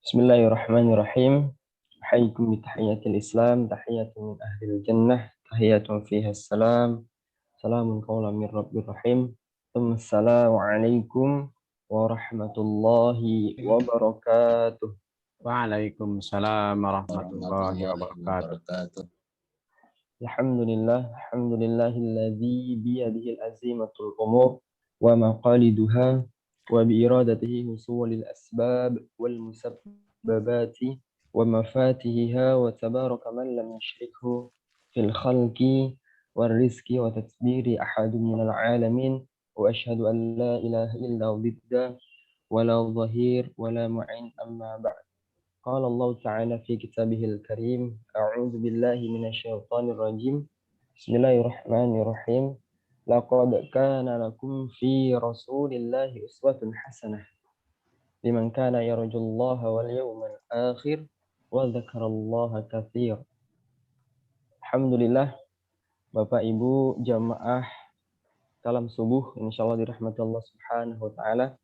Bismillahirrahmanirrahim. Ahyikum bitahiyyatil Islam, tahiyyatun min ahlil jannah, tahiyyatun fiha salam, salamun qawlan min rabbir rahim. Assalamualaikum warahmatullahi wabarakatuh. Waalaikumsalam warahmatullahi warahmatullahi wabarakatuh. wabarakatuh. Alhamdulillahilladzi biyadihil azimatul umur wa maqaliduha wa biiradatihi husulil asbab wal musabbabati wa mafatihiha wa tabaraka man lam yushrikhu fil khalqi wal rizqi wa tatbiri ahadun minal alamin wa ashhadu an la ilaha illa dhidda wa la dhahir wa la mu'in amma ba'd. قال الله تعالى في كتابه الكريم أعوذ بالله من الشيطان الرجيم بسم الله الرحمن الرحيم لقد كان لكم في رسول الله أسوة حسنة لمن كان يرجو الله واليوم الآخر وذكر الله كثيرا. Alhamdulillah, Bapak Ibu jamaah salam subuh, insyaallah dirahmati Allah Subhanahu wa taala.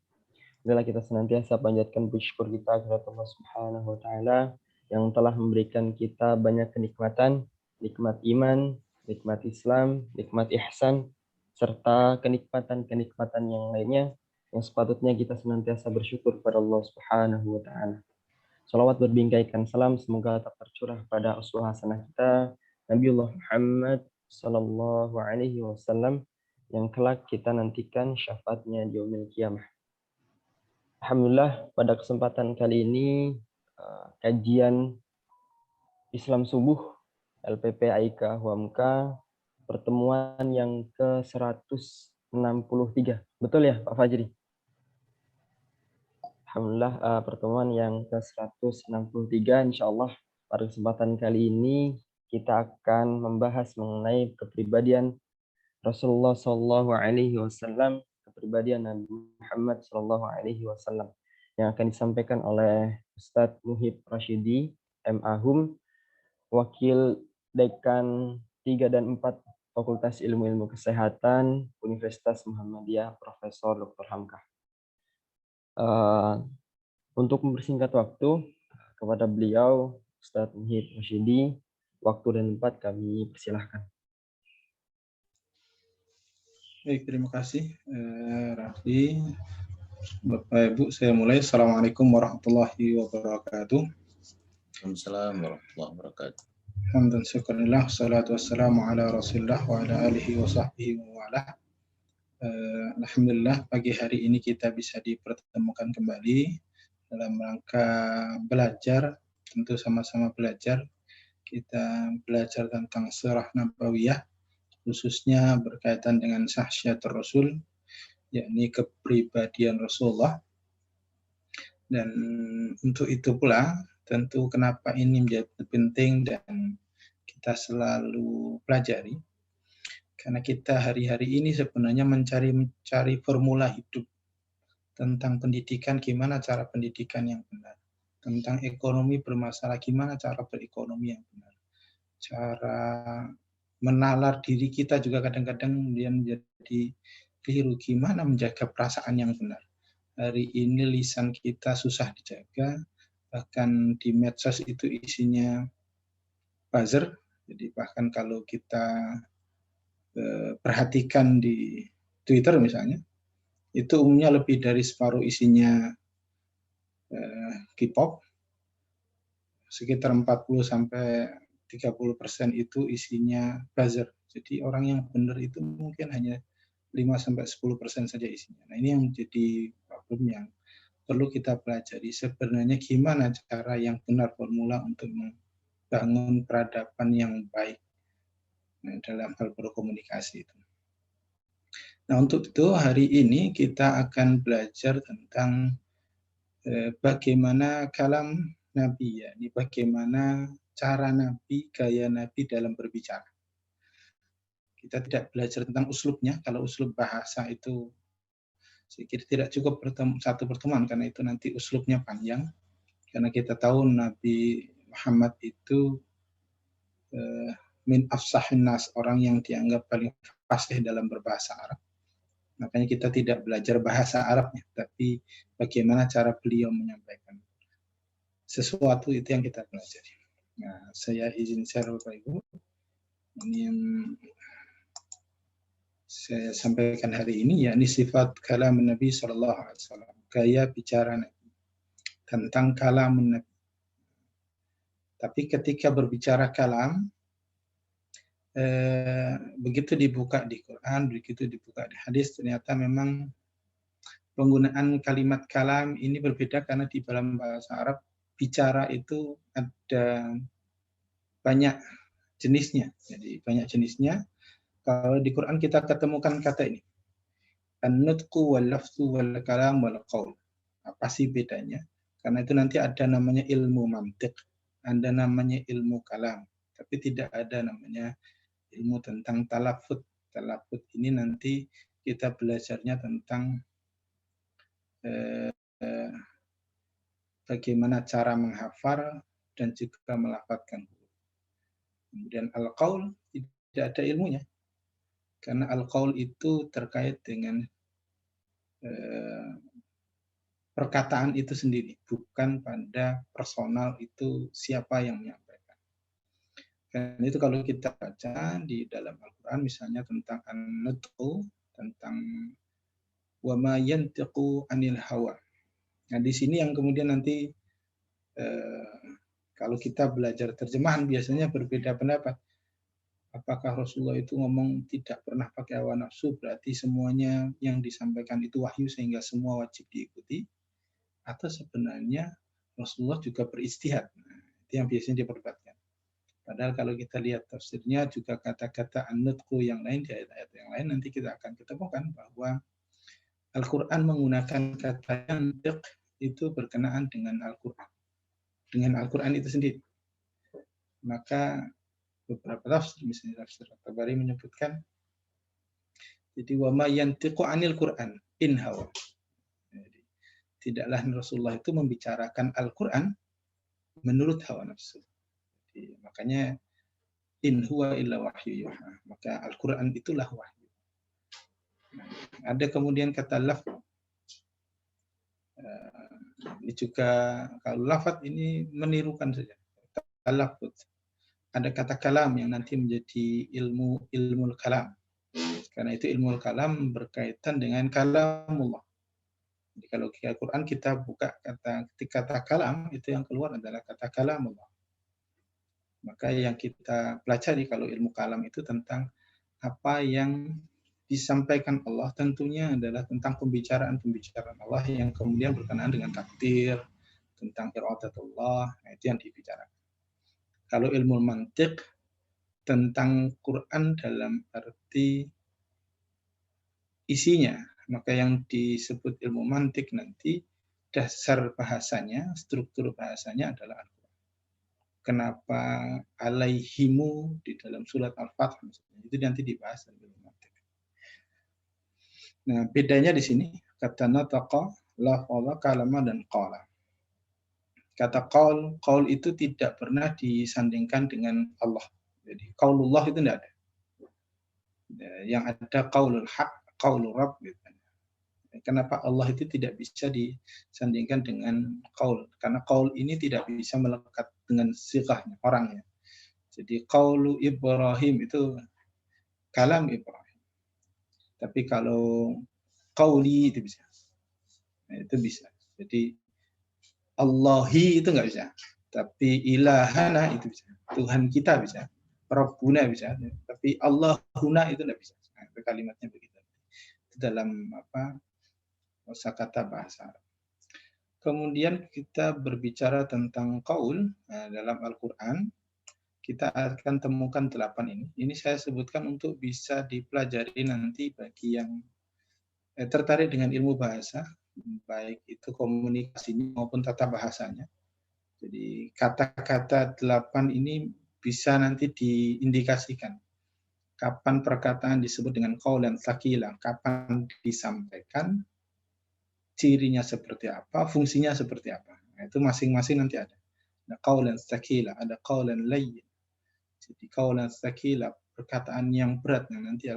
Adalah kita senantiasa panjatkan puji syukur kita kepada Allah Subhanahu wa taala yang telah memberikan kita banyak kenikmatan, nikmat iman, nikmat Islam, nikmat ihsan, serta kenikmatan-kenikmatan yang lainnya yang sepatutnya kita senantiasa bersyukur kepada Allah Subhanahu wa taala. Salawat berbingkaikan salam semoga tetap tercurah pada uswah hasanah kita Nabiullah Muhammad sallallahu alaihi wasallam yang kelak kita nantikan syafaatnya di yaumil qiyamah. Alhamdulillah, pada kesempatan kali ini kajian Islam Subuh LPP AIK Huamka pertemuan yang ke-163. Betul ya Pak Fajri? Alhamdulillah, pertemuan yang ke-163 insyaallah pada kesempatan kali ini kita akan membahas mengenai kepribadian Rasulullah Shallallahu Alaihi Wasallam, kepribadian Nabi Muhammad Shallallahu Alaihi Wasallam yang akan disampaikan oleh Ustadz Muhib Rashidi MAhum, Wakil Dekan 3 dan 4 Fakultas Ilmu-Ilmu Kesehatan Universitas Muhammadiyah Profesor Dr. Hamka. Untuk mempersingkat waktu kepada beliau Ustadz Muhib Rashidi, waktu dan tempat kami persilahkan. Baik, terima kasih Rafli. Bapak Ibu, saya mulai. Assalamualaikum warahmatullahi wabarakatuh. Waalaikumsalam warahmatullahi wabarakatuh. Alhamdulillah, syukurillah, salatu wassalamu ala rasulillah wa ala alihi wa sahbihi wa ala. Alhamdulillah, pagi hari ini kita bisa dipertemukan kembali dalam rangka belajar, tentu sama-sama belajar. Kita belajar tentang sirah nabawiyah, khususnya berkaitan dengan syahsyatur Rasul, yakni kepribadian Rasulullah. Dan untuk itu pula, tentu kenapa ini menjadi penting dan kita selalu pelajari, karena kita hari-hari ini sebenarnya mencari formula hidup tentang pendidikan, gimana cara pendidikan yang benar, tentang ekonomi bermasalah, gimana cara berekonomi yang benar, cara menalar diri kita juga kadang-kadang kemudian menjadi keliru, gimana menjaga perasaan yang benar. Hari ini lisan kita susah dijaga, bahkan di medsos itu isinya buzzer, jadi bahkan kalau kita perhatikan di Twitter misalnya, itu umumnya lebih dari separuh isinya K-pop, sekitar 40-30% itu isinya buzzer. Jadi orang yang benar itu mungkin hanya 5-10% saja isinya. Nah, ini yang menjadi problem yang perlu kita pelajari. Sebenarnya gimana cara yang benar, formula untuk membangun peradaban yang baik dalam hal berkomunikasi itu. Nah, untuk itu hari ini kita akan belajar tentang bagaimana kalam Nabi, ya, ini bagaimana cara Nabi, gaya Nabi dalam berbicara. Kita tidak belajar tentang uslubnya. Kalau uslub bahasa itu saya kira tidak cukup satu pertemuan, karena itu nanti uslubnya panjang. Karena kita tahu Nabi Muhammad itu min afsahin nas, orang yang dianggap paling fasih dalam berbahasa Arab. Makanya kita tidak belajar bahasa Arabnya, tapi bagaimana cara beliau menyampaikan. sesuatu itu yang kita pelajari. Nah, saya izin share Bapak Ibu. Ini yang saya sampaikan hari ini, yakni sifat kalam Nabi Sallallahu Alaihi Wasallam, gaya bicara Nabi, tentang kalam Nabi. Tapi ketika berbicara kalam, begitu dibuka di Quran, begitu dibuka di hadis, ternyata memang penggunaan kalimat kalam ini berbeda karena di dalam bahasa Arab bicara itu ada banyak jenisnya. Jadi banyak jenisnya. Kalau di Quran kita ketemukan kata ini, an-nutqu wal lafzu wal kalam wal qaul. Apa sih bedanya? Karena itu nanti ada namanya ilmu mantiq, ada namanya ilmu kalam, tapi tidak ada namanya ilmu tentang talafut. Talafut ini nanti kita belajarnya tentang bagaimana cara menghafal dan juga melafadzkan. Kemudian al-qaul tidak ada ilmunya, karena al-qaul itu terkait dengan perkataan itu sendiri, bukan pada personal itu siapa yang menyampaikan. Dan itu kalau kita baca di dalam Al-Quran, misalnya tentang an-nutqu, tentang wa ma yantiqu anil hawa. Nah, di sini yang kemudian nanti kalau kita belajar terjemahan biasanya berbeda pendapat. Apakah Rasulullah itu ngomong tidak pernah pakai hawa nafsu, berarti semuanya yang disampaikan itu wahyu sehingga semua wajib diikuti, atau sebenarnya Rasulullah juga beristihad. Nah, itu yang biasanya diperdebatkan. Padahal kalau kita lihat tafsirnya juga kata-kata an-nutqu yang lain di ayat-ayat yang lain nanti kita akan ketemukan bahwa Al-Quran menggunakan kata yantiq itu berkenaan dengan Al-Quran. Dengan Al-Quran itu sendiri. Maka beberapa tafsir, misalnya tafsir At-Tabari menyebutkan, jadi wa ma yantiqu anil Quran in hawa. Jadi, tidaklah Rasulullah itu membicarakan Al-Quran menurut hawa nafsu. Jadi, makanya in huwa illa wahyu yuha. Maka Al-Quran itulah wahyu. Nah, ada kemudian kata lafz. Ini juga kalau lafaz ini menirukan saja. Lafaz. Ada kata kalam yang nanti menjadi ilmu kalam. Karena itu ilmu kalam berkaitan dengan kalamullah. Jadi kalau di Al-Quran kita buka kata kalam, itu yang keluar adalah kata kalamullah. Maka yang kita pelajari kalau ilmu kalam itu tentang apa yang disampaikan Allah, tentunya adalah tentang pembicaraan-pembicaraan Allah yang kemudian berkenaan dengan takdir, tentang iradatullah, nah itu yang dibicarakan. Kalau ilmu mantiq tentang Quran dalam arti isinya, maka yang disebut ilmu mantiq nanti dasar bahasanya, struktur bahasanya adalah Al-Quran. Kenapa alaihimu di dalam surat Al-Fath, itu nanti dibahas dalam ilmu mantiq. Nah, bedanya di sini kata nataqa, lafadha, kalama, dan qala. Kata qaul itu tidak pernah disandingkan dengan Allah. Jadi qaulullah itu tidak ada. Yang ada qaulul haq, qaulur rabb. Kenapa Allah itu tidak bisa disandingkan dengan qaul? Karena qaul ini tidak bisa melekat dengan sighahnya, orangnya. Jadi qaulu Ibrahim itu kalam Ibrahim. Tapi kalau qauli itu bisa. Nah, itu bisa. Jadi Allahi itu nggak bisa. Tapi ilahana itu bisa. Tuhan kita bisa. Rabbuna bisa. Tapi Allahuna itu nggak bisa. Nah, itu kalimatnya begitu. Itu dalam kosakata bahasa Arab. Kemudian kita berbicara tentang qaul dalam Al-Quran. Kita akan temukan 8 ini. Ini saya sebutkan untuk bisa dipelajari nanti bagi yang tertarik dengan ilmu bahasa, baik itu komunikasinya maupun tata bahasanya. Jadi kata-kata 8 ini bisa nanti diindikasikan. Kapan perkataan disebut dengan qaulan tsaqila, kapan disampaikan, cirinya seperti apa, fungsinya seperti apa. Nah, itu masing-masing nanti ada. Ada qaulan tsaqila, ada qaulan layyin. Jadi qaulan tsaqila, perkataan yang berat yang nanti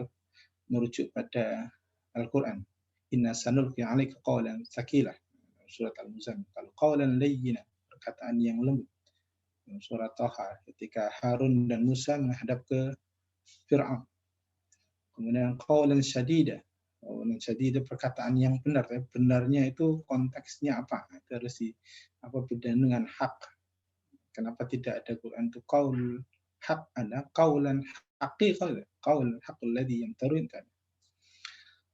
merujuk pada Al-Quran. Inna sanulqi 'alaika qaulan tsaqila. Surat Al-Muzammil. Kalau qaulan layyina, perkataan yang lembut. Surat Thaha ketika Harun dan Musa menghadap ke Fir'aun. Kemudian qaulan syadida. Qaulan syadida perkataan yang benar. Benarnya itu konteksnya apa? Itu harus apa bedanya dengan hak. Kenapa tidak ada Quran itu qaul hak, ada qaulan haqiqah, qaul haqqul ladzi yamtarun kan.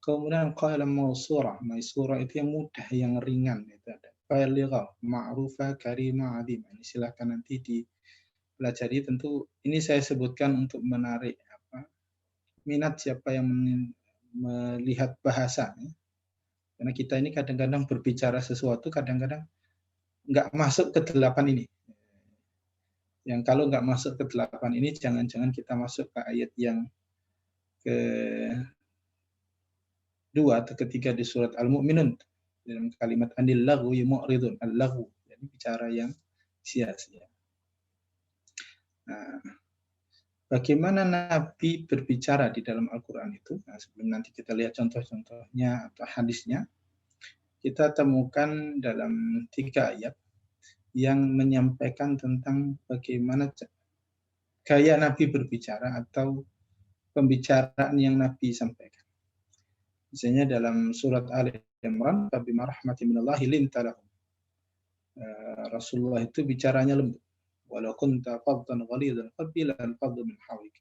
Kemudian qaulan mausura. Mausura itu yang mudah, yang ringan itu ada. Baligha, ma'rufa, karima, azim. Ini silakan nanti dipelajari. Tentu ini saya sebutkan untuk menarik minat siapa yang melihat bahasa. Karena kita ini kadang-kadang berbicara sesuatu, kadang-kadang nggak masuk ke 8 ini. Yang kalau nggak masuk ke 8 ini, jangan-jangan kita masuk ke ayat yang ke-2 atau ketiga di surat Al-Mu'minun. Dalam kalimat anil lagwi mu'ridun, al-lagwu, jadi bicara yang sia-sia. Nah, bagaimana Nabi berbicara di dalam Al-Quran itu? Nah, sebelum nanti kita lihat contoh-contohnya atau hadisnya, kita temukan dalam 3 ayat yang menyampaikan tentang bagaimana gaya Nabi berbicara atau pembicaraan yang Nabi sampaikan. Misalnya dalam surat Ali Imran, "Fabima rahmatin minallahi linta lahum." Rasulullah itu bicaranya lembut. Walau kunta faddan ghalidhal qalbi lan faddu min hawlik.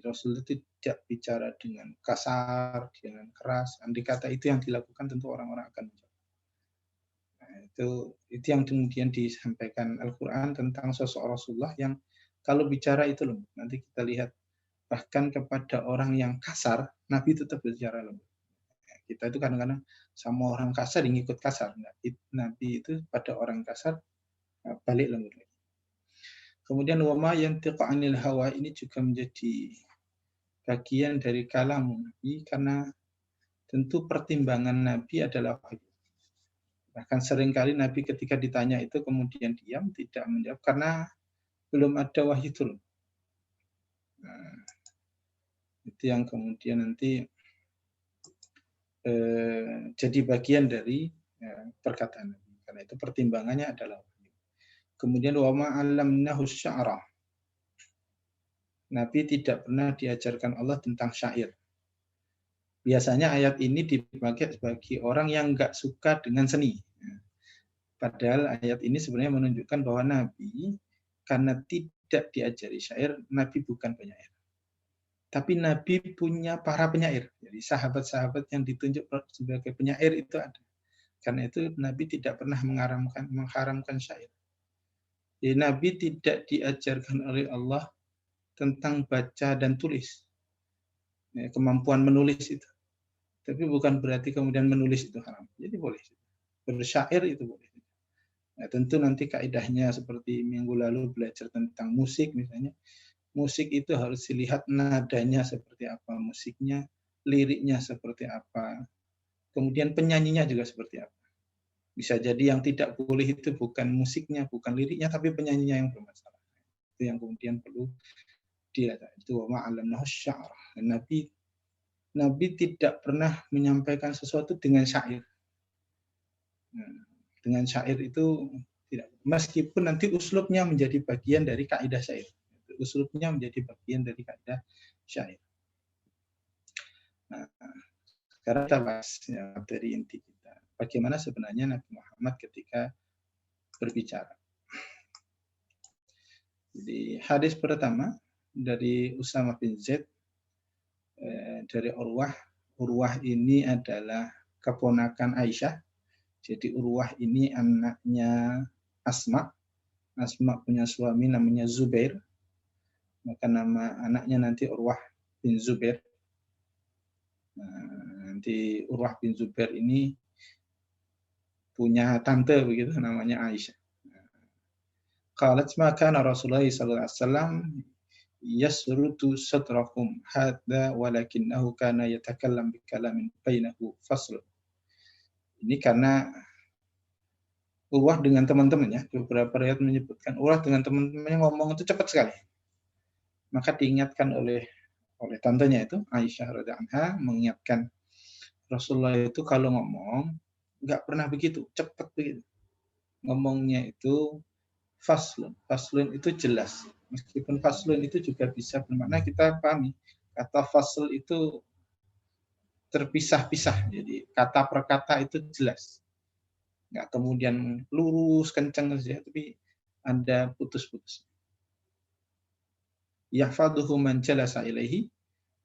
Rasul itu tidak bicara dengan kasar, dengan keras. Andai kata itu yang dilakukan, tentu orang-orang akan menjauh. Nah, itu yang kemudian disampaikan Al-Quran tentang sosok Rasulullah yang kalau bicara itu lembut. Nanti kita lihat bahkan kepada orang yang kasar, Nabi tetap berbicara lembut. Kita itu kadang-kadang sama orang kasar yang ikut kasar. Nabi itu pada orang kasar balik lembut. Kemudian wama yantiqu 'anil hawa ini juga menjadi bagian dari kalam Nabi karena tentu pertimbangan Nabi adalah wahyu. Bahkan seringkali Nabi ketika ditanya itu kemudian diam, tidak menjawab karena belum ada wahyu turun. Nah, itu yang kemudian nanti jadi bagian dari perkataan Nabi. Karena itu pertimbangannya adalah wahyu. Kemudian wama 'allamnahu sya'ra. Nabi tidak pernah diajarkan Allah tentang syair. Biasanya ayat ini dipakai sebagai orang yang nggak suka dengan seni. Padahal ayat ini sebenarnya menunjukkan bahwa Nabi karena tidak diajari syair, Nabi bukan penyair. Tapi Nabi punya para penyair. Jadi sahabat-sahabat yang ditunjuk sebagai penyair itu ada. Karena itu Nabi tidak pernah mengharamkan syair. Jadi Nabi tidak diajarkan oleh Allah tentang baca dan tulis. Kemampuan menulis itu. Tapi bukan berarti kemudian menulis itu haram. Jadi boleh. Bersyair itu boleh. Nah, tentu nanti kaidahnya seperti minggu lalu belajar tentang musik misalnya. Musik itu harus dilihat nadanya seperti apa, musiknya, liriknya seperti apa. Kemudian penyanyinya juga seperti apa. Bisa jadi yang tidak boleh itu bukan musiknya, bukan liriknya, tapi penyanyinya yang bermasalah. Itu yang kemudian perlu dilihat. Itu wa ma'alamnahu sya'ra. Nabi tidak pernah menyampaikan sesuatu dengan syair. Dengan syair itu tidak. Meskipun nanti uslubnya menjadi bagian dari kaidah syair. Uslubnya menjadi bagian dari kaidah syair. Nah, sekarang kita bahas ya, dari inti kita. Bagaimana sebenarnya Nabi Muhammad ketika berbicara. Jadi hadis pertama dari Usama bin Zaid dari Urwah. Urwah ini adalah keponakan Aisyah. Jadi Urwah ini anaknya Asma. Asma punya suami namanya Zubair. Maka nama anaknya nanti Urwah bin Zubair. Nah, nanti Urwah bin Zubair ini punya tante begitu namanya Aisyah. Qalat ma kana Rasulullah sallallahu alaihi wasallam yasrutu sadrakum hadza walakinahu kana yatakallam bi kalamin bainahu fasl. Ini karena Urwah dengan teman-temannya, beberapa riwayat menyebutkan Urwah dengan teman-temannya ngomong itu cepat sekali. Maka diingatkan oleh tantenya itu Aisyah radhiyallahu anha mengingatkan Rasulullah itu kalau ngomong nggak pernah begitu cepat begitu. Ngomongnya itu faslun. Faslun itu jelas. Meskipun faslun itu juga bisa bermakna kita pahami. Kata fasl itu terpisah-pisah. Jadi kata per kata itu jelas. Nggak kemudian lurus, kencang saja, tapi ada putus-putus. Yahfaduhu man jalasa ilaihi,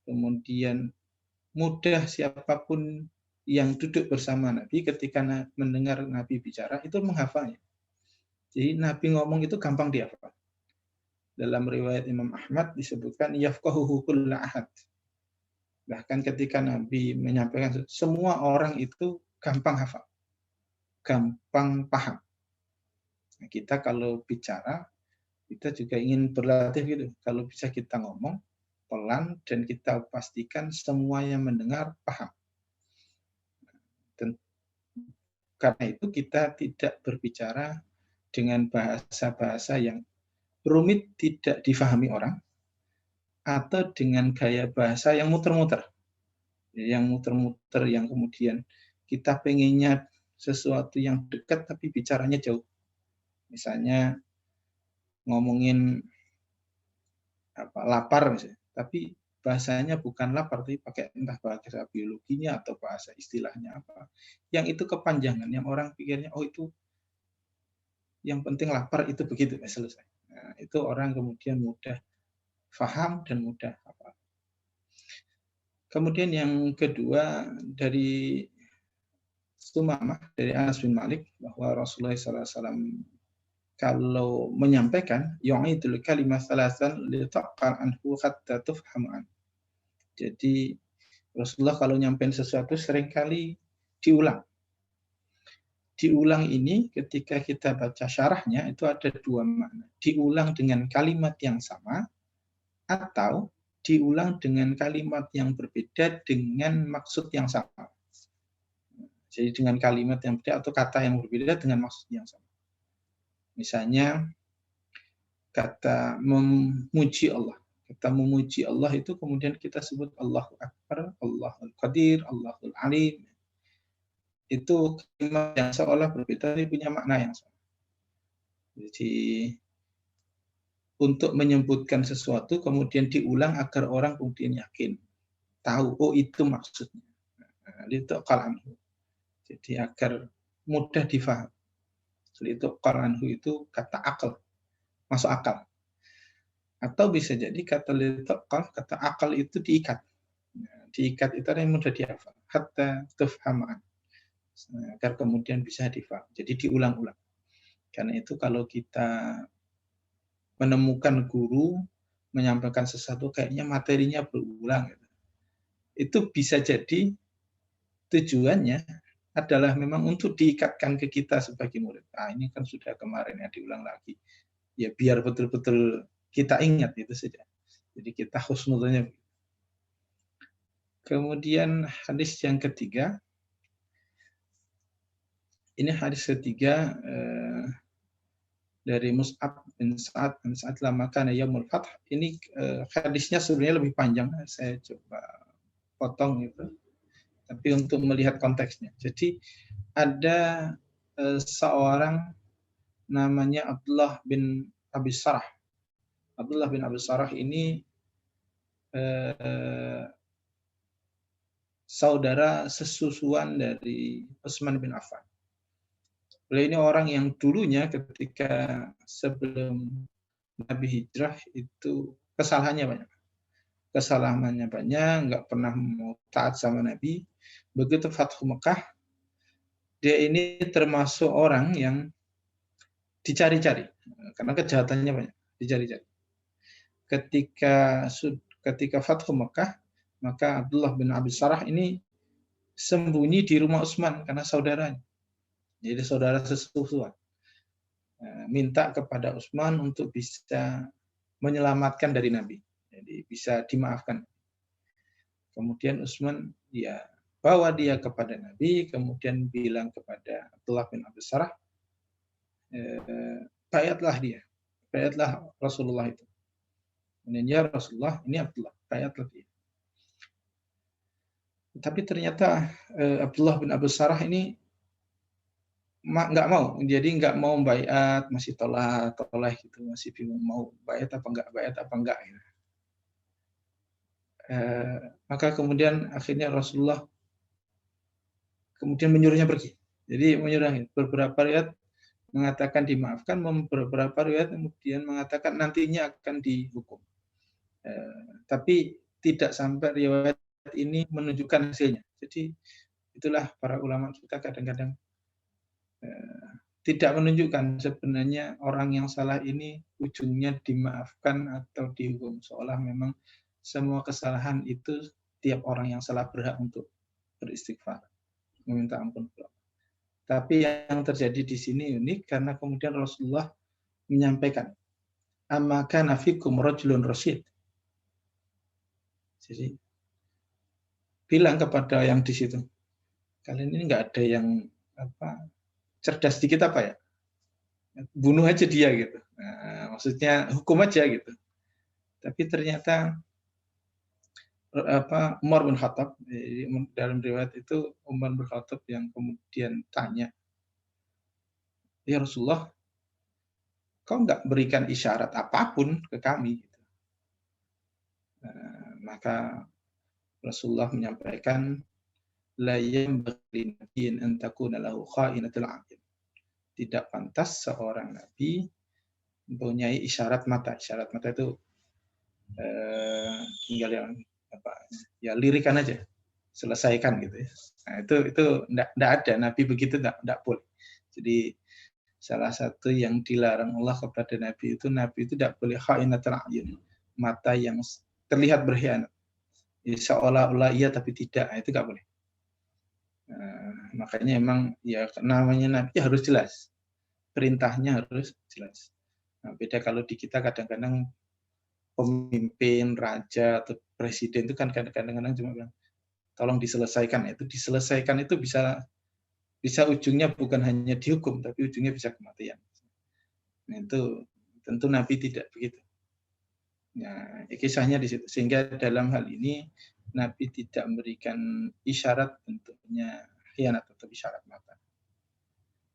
kemudian mudah siapapun yang duduk bersama Nabi ketika mendengar Nabi bicara itu menghafalnya. Jadi Nabi ngomong itu gampang dihafal. Dalam riwayat Imam Ahmad disebutkan yafqahuhu kullu ahad. Bahkan ketika Nabi menyampaikan, semua orang itu gampang hafal, gampang paham. Nah, kita kalau bicara, kita juga ingin berlatih gitu. Kalau bisa kita ngomong pelan dan kita pastikan semua yang mendengar paham. Dan karena itu kita tidak berbicara dengan bahasa-bahasa yang rumit tidak difahami orang, atau dengan gaya bahasa yang muter-muter. Yang muter-muter, yang kemudian kita pengennya sesuatu yang dekat tapi bicaranya jauh. Misalnya ngomongin lapar misalnya, tapi bahasanya bukan lapar, tapi pakai entah bahasa biologinya atau bahasa istilahnya apa. Yang itu kepanjangan, yang orang pikirnya, oh itu yang penting lapar itu begitu, selesai. Nah, itu orang kemudian mudah faham dan mudah hafal. Kemudian yang kedua dari Sumamah, dari Anas bin Malik, bahwa Rasulullah SAW kalau menyampaikan yu'idul kalimah salasan litaqal anhu hatta tufhamu an. Jadi Rasulullah kalau nyampein sesuatu seringkali diulang. Diulang ini ketika kita baca syarahnya itu ada dua makna. Diulang dengan kalimat yang sama atau diulang dengan kalimat yang berbeda dengan maksud yang sama. Jadi dengan kalimat yang berbeda atau kata yang berbeda dengan maksud yang sama. Misalnya kata memuji Allah. Kata memuji Allah itu kemudian kita sebut Allahu Akbar, Allahul Qadir, Allahul Alim. Itu kalimat yang seolah berbeda tapi punya makna yang sama. Jadi untuk menyebutkan sesuatu kemudian diulang agar orang kemudian yakin, tahu, oh itu maksudnya. Itu qalanhu. Jadi agar mudah difaham. Itu qalanhu itu kata akal, masuk akal. Atau bisa jadi kata litaqal, kata akal itu diikat. Diikat itu yang mudah dihafal. Hatta tufhaman. Agar kemudian bisa difaham. Jadi diulang-ulang. Karena itu kalau kita menemukan guru menyampaikan sesuatu kayaknya materinya berulang, itu bisa jadi tujuannya adalah memang untuk diikatkan ke kita sebagai murid. Ini kan sudah kemarin ya, diulang lagi. Ya biar betul-betul kita ingat itu saja. Jadi kita husnudzonnya. Kemudian hadis yang ketiga. Ini hadis ketiga dari Mus'ab bin Sa'ad lama kana yaumul fath. Ini hadisnya sebenarnya lebih panjang. Saya coba potong itu. Tapi untuk melihat konteksnya. Jadi ada seorang namanya Abdullah bin Abi Sarah. Abdullah bin Abi Sarah ini saudara sesusuan dari Utsman bin Affan. Beliau ini orang yang dulunya ketika sebelum Nabi hijrah itu kesalahannya banyak. Kesalahannya banyak, nggak pernah mau taat sama Nabi. Begitu Fathu Mekah, dia ini termasuk orang yang dicari-cari karena kejahatannya banyak, dicari-cari. Ketika Fathu Mekah, maka Abdullah bin Abi Sarah ini sembunyi di rumah Utsman karena saudaranya. Jadi saudara sesusuan. Minta kepada Utsman untuk bisa menyelamatkan dari Nabi. Jadi bisa dimaafkan. Kemudian Utsman bawa dia kepada Nabi, kemudian bilang kepada Abdullah bin Abi Sarah, bayatlah dia, bayatlah Rasulullah itu. Kemudian ya Rasulullah, ini Abdullah, bayatlah dia. Tapi ternyata Abdullah bin Abi Sarah ini nggak mau, jadi nggak mau baiat, masih toleh gitu, masih bingung mau baiat apa enggak gitu. Maka kemudian akhirnya Rasulullah kemudian menyuruhnya pergi. Jadi menyuruhnya, beberapa riwayat mengatakan dimaafkan, beberapa riwayat kemudian mengatakan nantinya akan dihukum. Tapi tidak sampai riwayat ini menunjukkan hasilnya. Jadi itulah para ulama kita kadang-kadang tidak menunjukkan sebenarnya orang yang salah ini ujungnya dimaafkan atau dihukum, seolah memang semua kesalahan itu tiap orang yang salah berhak untuk beristighfar, meminta ampun. Tapi yang terjadi di sini unik karena kemudian Rasulullah menyampaikan, "Amma kana fikum rajulun rasyid." Jadi bilang kepada yang di situ, kalian ini nggak ada yang cerdas dikit apa ya? Bunuh aja dia gitu. Nah, maksudnya hukum aja gitu. Tapi ternyata Umar bin Khattab, dalam riwayat itu Umar bin Khattab yang kemudian tanya, ya Rasulullah, kau nggak berikan isyarat apapun ke kami. Gitu. Maka Rasulullah menyampaikan, la yanbaghi nabiyyin an takuna lahu kha'inatul a'yun. Tidak pantas seorang nabi mempunyai isyarat mata. Isyarat mata itu tinggal ya lirikan aja, selesaikan gitu ya. Nah, itu enggak ada, nabi begitu enggak boleh. Jadi salah satu yang dilarang Allah kepada nabi itu enggak boleh kha'inatul a'yun, mata yang terlihat berkhianat. Ya, seolah-olah iya tapi tidak, itu enggak boleh. Makanya emang ya namanya nabi harus jelas. Perintahnya harus jelas. Nah, beda kalau di kita kadang-kadang pemimpin, raja atau presiden itu kan kadang-kadang cuma bilang tolong diselesaikan. Itu diselesaikan itu bisa ujungnya bukan hanya dihukum tapi ujungnya bisa kematian. Nah, itu tentu Nabi tidak begitu. Nah, kisahnya di situ. Sehingga dalam hal ini Nabi tidak memberikan isyarat bentuknya khianat atau isyarat mata.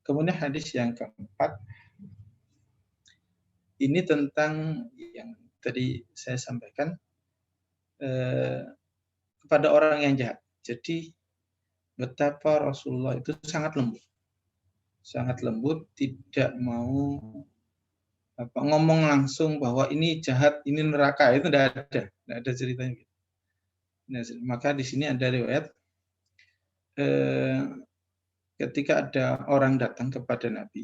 Kemudian hadis yang keempat, ini tentang yang tadi saya sampaikan kepada orang yang jahat. Jadi betapa Rasulullah itu sangat lembut, tidak mau ngomong langsung bahwa ini jahat, ini neraka, itu tidak ada ceritanya. Nah, maka di sini ada riwayat ketika ada orang datang kepada Nabi,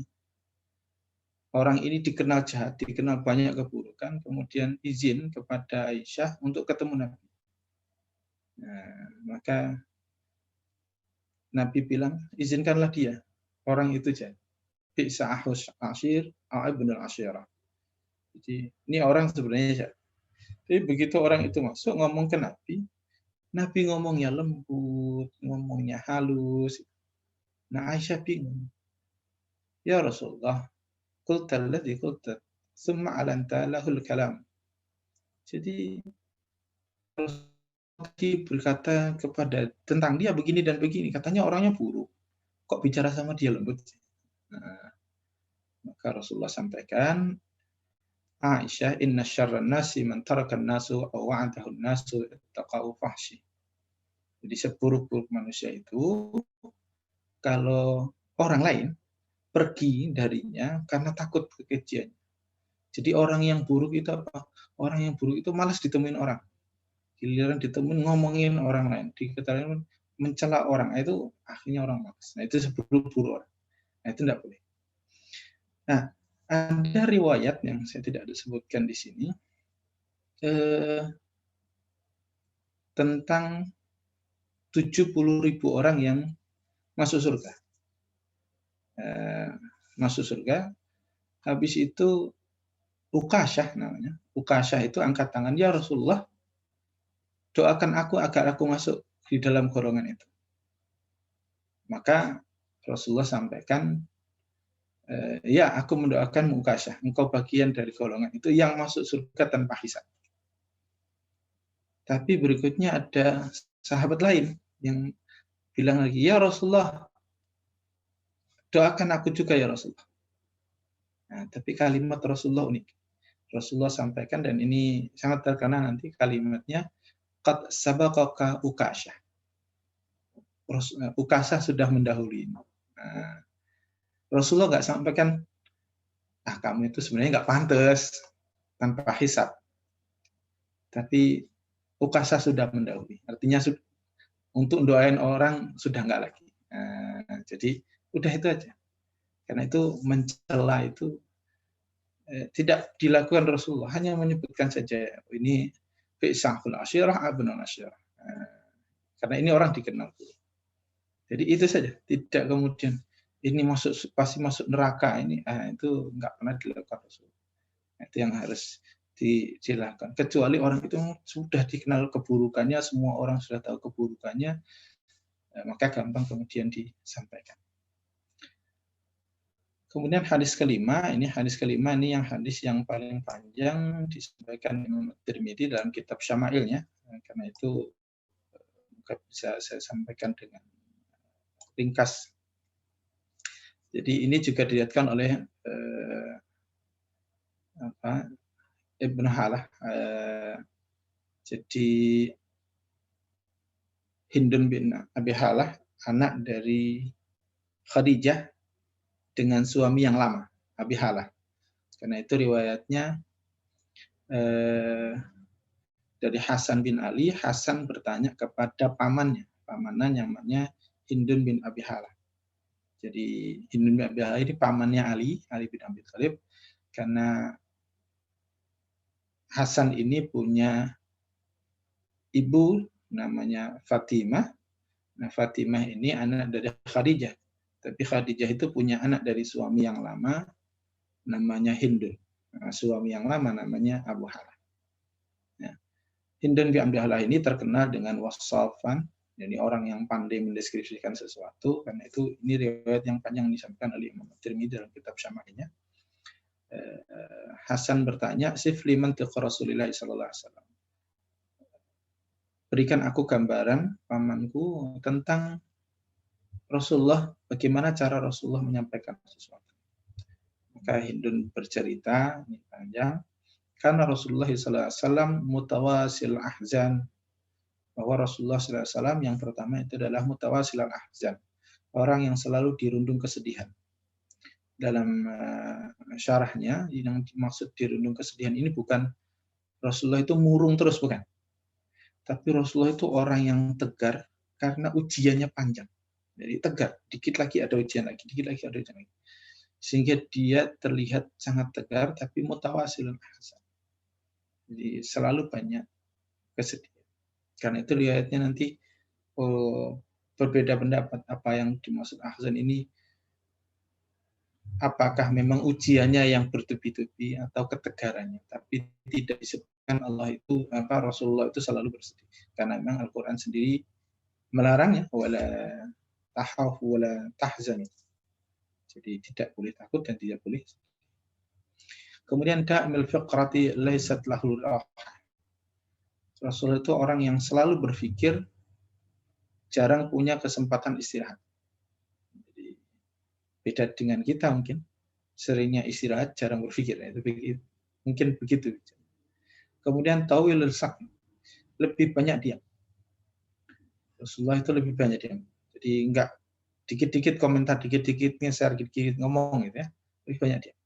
orang ini dikenal jahat, dikenal banyak keburukan, kemudian izin kepada Aisyah untuk ketemu Nabi. Nah, maka Nabi bilang, izinkanlah dia, orang itu jahat. Bi'sa ahus ashir, a'ibnul asyirah. Jadi ini orang sebenarnya jahat. Tapi begitu orang itu masuk ngomong ke Nabi, Nabi ngomongnya lembut, ngomongnya halus. Nah, Aisyah bingung. Ya Rasulullah, qulta alladhi qulta, summa alanta lahul kalam. Jadi Rasulullah berkata kepada tentang dia begini dan begini, katanya orangnya buruk. Kok bicara sama dia lembut? Nah, maka Rasulullah sampaikan, Aisyah, inna syarran nasi man tarakan nasu aw wa'adahu nasu ittaqau fahshi. Jadi seburuk-buruk manusia itu kalau orang lain pergi darinya karena takut kekejian. Jadi orang yang buruk itu apa? Orang yang buruk itu malas ditemuin orang. Giliran ditemuin ngomongin orang lain, diketahui mencela orang, itu akhirnya orang malas. Nah, itu seburuk-buruk orang. Nah, itu tidak boleh. Nah, ada riwayat yang saya tidak disebutkan di sini tentang 70.000 orang yang masuk surga. Masuk surga. Habis itu Ukasyah namanya. Ukasyah itu angkat tangan, ya Rasulullah, doakan aku agar aku masuk di dalam golongan itu. Maka Rasulullah sampaikan, ya aku mendoakan Ukasyah, engkau bagian dari golongan itu yang masuk surga tanpa hisab. Tapi berikutnya ada sahabat lain yang bilang lagi, ya Rasulullah, doakan aku juga ya Rasulullah. Nah, tapi kalimat Rasulullah unik. Rasulullah sampaikan, dan ini sangat terkenal nanti kalimatnya, qad sabaqaka Ukashah. Ukashah sudah mendahului. Nah, Rasulullah nggak sampaikan, kamu itu sebenarnya nggak pantas tanpa hisab. Tapi Ukashah sudah mendahului. Artinya untuk doain orang sudah nggak lagi. Nah, jadi udah itu aja. Karena itu mencela itu tidak dilakukan Rasulullah, hanya menyebutkan saja ini fi'sahul asyirah abnul asyirah. Karena ini orang dikenal. Jadi itu saja, tidak kemudian ini pasti masuk neraka ini, itu nggak pernah dilakukan Rasulullah. Itu yang harus dilakukan. Kecuali orang itu sudah dikenal keburukannya, semua orang sudah tahu keburukannya, maka gampang kemudian disampaikan. Kemudian hadis kelima ini yang hadis yang paling panjang disampaikan Imam Tirmidzi dalam kitab Syama'ilnya. Karena itu bisa saya sampaikan dengan ringkas. Jadi ini juga dilihatkan oleh Ibnu Halah. Jadi Hindun bin Abi Halah, anak dari Khadijah dengan suami yang lama, Abi Halah. Karena itu riwayatnya dari Hasan bin Ali. Hasan bertanya kepada pamannya yang namanya Hindun bin Abi Halah. Jadi Hindun bin Abi Halah ini pamannya Ali bin Abi Thalib. Karena Hasan ini punya ibu namanya Fatimah. Nah, Fatimah ini anak dari Khadijah. Tapi Khadijah itu punya anak dari suami yang lama namanya Hindun. Nah, suami yang lama namanya Abu Halah. Nah, Hindun bin Abi Halah ini terkenal dengan wasafan, jadi orang yang pandai mendeskripsikan sesuatu. Karena itu ini riwayat yang panjang disampaikan oleh Imam Tirmidzi dalam kitab Syama'ilnya. Hasan bertanya, "Sifli mantiq Rasulullah sallallahu alaihi wasallam." Berikan aku gambaran pamanku tentang Rasulullah, bagaimana cara Rasulullah menyampaikan sesuatu. Maka Hindun bercerita, ini panjang, karena Rasulullah SAW mutawasil ahzan, bahwa Rasulullah SAW yang pertama itu adalah mutawasil ahzan, orang yang selalu dirundung kesedihan. Dalam syarahnya, yang dimaksud dirundung kesedihan ini bukan Rasulullah itu murung terus, bukan. Tapi Rasulullah itu orang yang tegar karena ujiannya panjang. Jadi tegar, dikit lagi ada ujian lagi, dikit lagi ada ujian lagi. Sehingga dia terlihat sangat tegar, tapi mutawasilun ahzan. Jadi selalu banyak kesedihan. Karena itu riwayatnya nanti berbeda pendapat apa yang dimaksud ahzan ini. Apakah memang ujiannya yang bertubi-tubi atau ketegarannya. Tapi tidak disebutkan Rasulullah itu selalu bersedih. Karena memang Al-Quran sendiri melarangnya, wala tahaf wala tahzan. Jadi tidak boleh takut dan tidak boleh. Kemudian da'imil fiqrati laysat lahul rahah. Rasul itu orang yang selalu berpikir, jarang punya kesempatan istirahat. Jadi beda dengan kita mungkin, seringnya istirahat, jarang berpikir. Itu mungkin begitu. Kemudian tawilul sak, lebih banyak diam. Rasulullah itu lebih banyak diam. Jadi enggak dikit-dikit komentar, dikit-dikit ngeser, dikit-dikit ngomong gitu ya. Lebih banyak diam.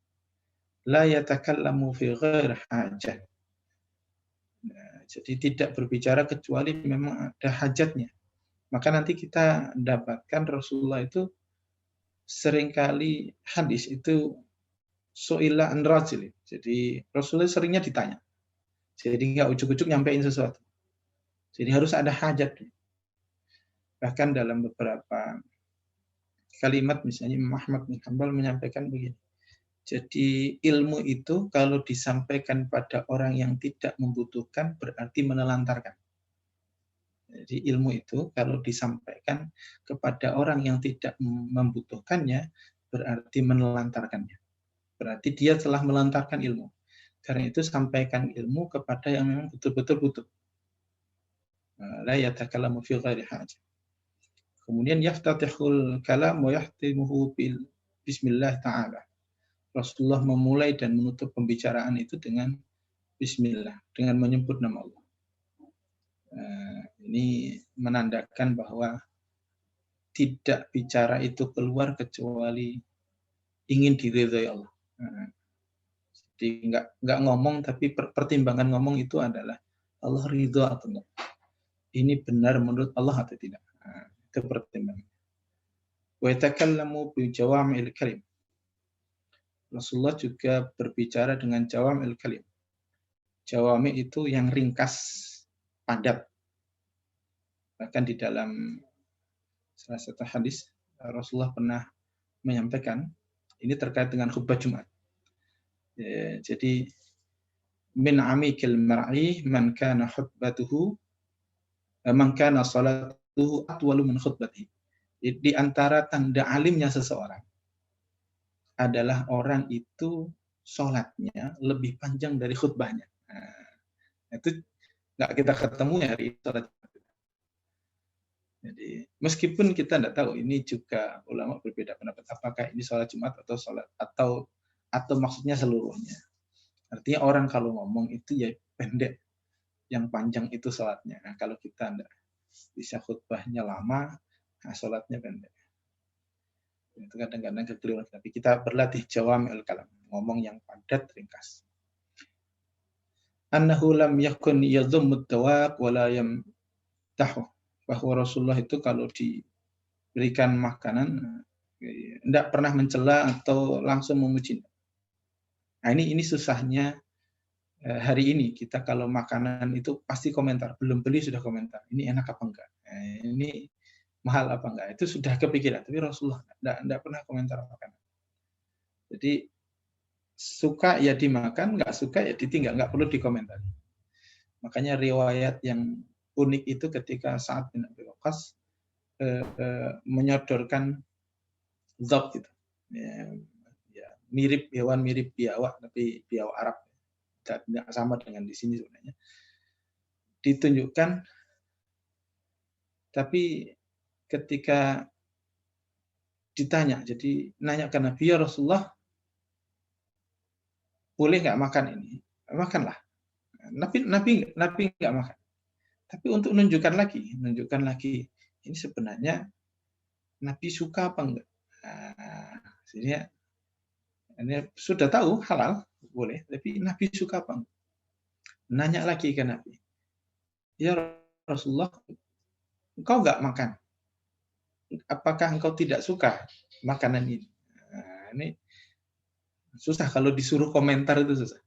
La yatakallamu fi ghairi hajat. Nah, jadi tidak berbicara kecuali memang ada hajatnya. Maka nanti kita dapatkan Rasulullah itu seringkali hadis itu su'ila an rajul. Jadi Rasulullah seringnya ditanya. Jadi enggak ujuk-ujuk nyampein sesuatu. Jadi harus ada hajat. Bahkan dalam beberapa kalimat misalnya Imam Ahmad bin Hanbal menyampaikan begini. Jadi ilmu itu kalau disampaikan pada orang yang tidak membutuhkan berarti menelantarkan. Jadi ilmu itu kalau disampaikan kepada orang yang tidak membutuhkannya berarti menelantarkannya. Berarti dia telah melantarkan ilmu. Karena itu sampaikan ilmu kepada yang memang betul-betul butuh. La yatakallamu fi ghairi hajah. Kemudian yaftatihul kalam wa yahtimuhu bil Bismillah ta'ala. Rasulullah memulai dan menutup pembicaraan itu dengan Bismillah, dengan menyebut nama Allah. Ini menandakan bahwa tidak bicara itu keluar kecuali ingin diridhoi Allah. Jadi nggak ngomong, tapi pertimbangan ngomong itu adalah Allah ridho atau enggak. Ini benar menurut Allah atau tidak. Itu pertimbangan. Wa yatakallamu bi jawami'il kalim. Rasulullah juga berbicara dengan jawami'il kalim. Jawami itu yang ringkas, padat. Bahkan di dalam salah satu hadis Rasulullah pernah menyampaikan, ini terkait dengan khutbah Jumat. Jadi min amikil mar'i man kana khutbatuhu man kana salatuhu atwalu min khutbatihi. Di antara tanda alimnya seseorang adalah orang itu sholatnya lebih panjang dari khutbahnya. Itu nggak kita ketemu hari sholat. Jadi meskipun kita tidak tahu, ini juga ulama berbeda pendapat apakah ini sholat Jumat atau sholat atau maksudnya seluruhnya. Artinya orang kalau ngomong itu ya pendek, yang panjang itu sholatnya. Nah, kalau kita tidak bisa khutbahnya lama, nah sholatnya pendek. Itu kadang-kadang kekeliruan, tapi kita berlatih jawami'ul kalam, ngomong yang padat, ringkas. Annahu lam yakun yadhummud dawab wa la yamtahu. Bahwa Rasulullah itu kalau diberikan makanan tidak pernah mencela atau langsung memuji. Nah, ini susahnya hari ini kita kalau makanan itu pasti komentar, belum beli sudah komentar, ini enak apa enggak, ini mahal apa enggak, itu sudah kepikiran. Tapi Rasulullah tidak pernah komentar makanan. Jadi suka ya dimakan, nggak suka ya ditinggal, nggak perlu dikomentari. Makanya riwayat yang unik itu ketika Sa'ad bin Abi Waqqas menyodorkan dzab gitu. Ya, mirip hewan, mirip biawak, tapi biawak Arab. Tidak sama dengan di sini sebenarnya. Ditunjukkan, tapi ketika ditanya, jadi nanya ke Nabi, ya Rasulullah, boleh nggak makan ini? Makanlah. Nabi nggak makan. Tapi untuk menunjukkan lagi, ini sebenarnya Nabi suka apa enggak? Nah, ini sudah tahu halal, boleh, tapi Nabi suka apa enggak? Nanya lagi ke Nabi, ya Rasulullah, engkau enggak makan? Apakah engkau tidak suka makanan ini? Nah, ini susah kalau disuruh komentar, itu susah.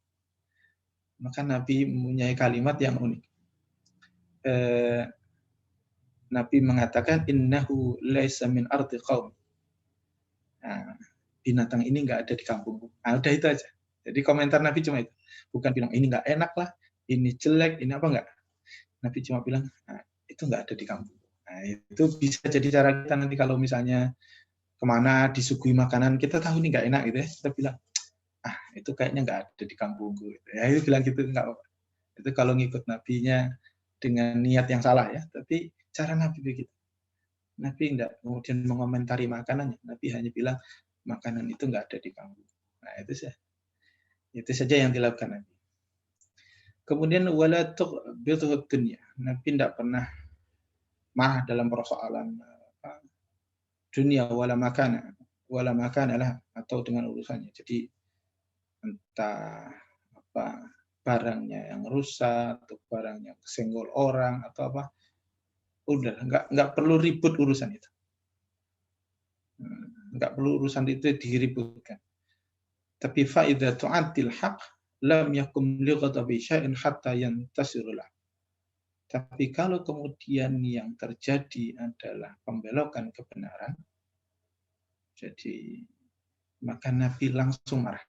Maka Nabi mempunyai kalimat yang unik. Nabi mengatakan innahu laisa min ardi qaum. Nah, binatang ini enggak ada di kampungku. Nah, udah itu aja. Jadi komentar Nabi cuma itu. Bukan bilang ini enggak enak lah, ini jelek, ini apa enggak. Nabi cuma bilang, nah, itu enggak ada di kampungku. Nah, itu bisa jadi cara kita nanti kalau misalnya kemana disuguhi makanan, kita tahu ini enggak enak gitu ya. Kita bilang, itu kayaknya enggak ada di kampungku. Ya, itu bilang gitu enggak apa-apa. Itu kalau ngikut Nabinya dengan niat yang salah ya. Tapi cara Nabi begitu. Nabi enggak kemudian mengomentari makanannya. Nabi hanya bilang, makanan itu enggak ada di kampung. Nah, itu saja yang dilakukan Nabi. Kemudian wala tughbidhu dunya. Nabi tidak pernah marah dalam persoalan dunia wala makana lah, atau dengan urusannya. Jadi entah apa barangnya yang rusak atau barangnya kesenggol orang atau apa, udah nggak perlu ribut urusan itu. Nggak perlu urusan itu diributkan. Tapi faida tu'atil haq lam yakum li ghadabi syai'in hatta yantasirullah. Tapi kalau kemudian yang terjadi adalah pembelokan kebenaran, jadi maka Nabi langsung marah.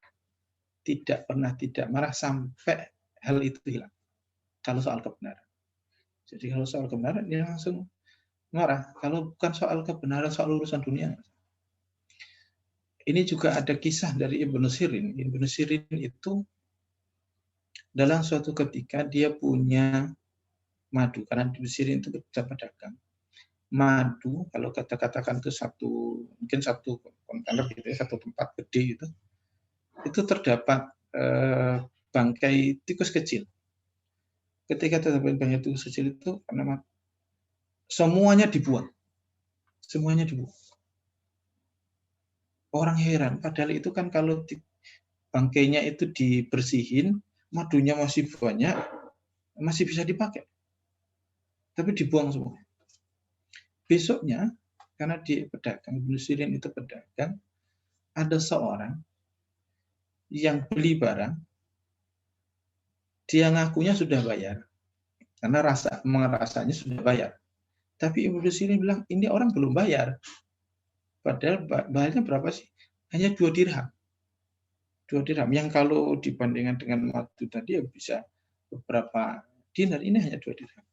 Tidak pernah tidak marah sampai hal itu hilang. Kalau soal kebenaran. Jadi kalau soal kebenaran dia langsung marah. Kalau bukan soal kebenaran, soal urusan dunia. Ini juga ada kisah dari Ibnu Sirin. Ibnu Sirin itu dalam suatu ketika dia punya madu, karena Ibnu Sirin itu pedagang. madu, kalau kita katakan itu mungkin satu kontainer gitu ya, satu tempat gede itu terdapat bangkai tikus kecil. Ketika terdapat bangkai tikus kecil itu karena semuanya dibuang. Semuanya dibuang. Orang heran, padahal itu kan kalau bangkainya itu dibersihin, madunya masih banyak, masih bisa dipakai. Tapi dibuang semua. Besoknya, karena di pedagang, Ibnu Sirin itu pedagang, ada seorang yang beli barang, dia ngakunya sudah bayar, karena merasanya sudah bayar. Tapi Ibnu Sirin bilang, ini orang belum bayar. Padahal bayarnya berapa sih? Hanya 2 dirham. 2 dirham, yang kalau dibandingkan dengan madu tadi ya bisa beberapa dinar, ini hanya 2 dirham.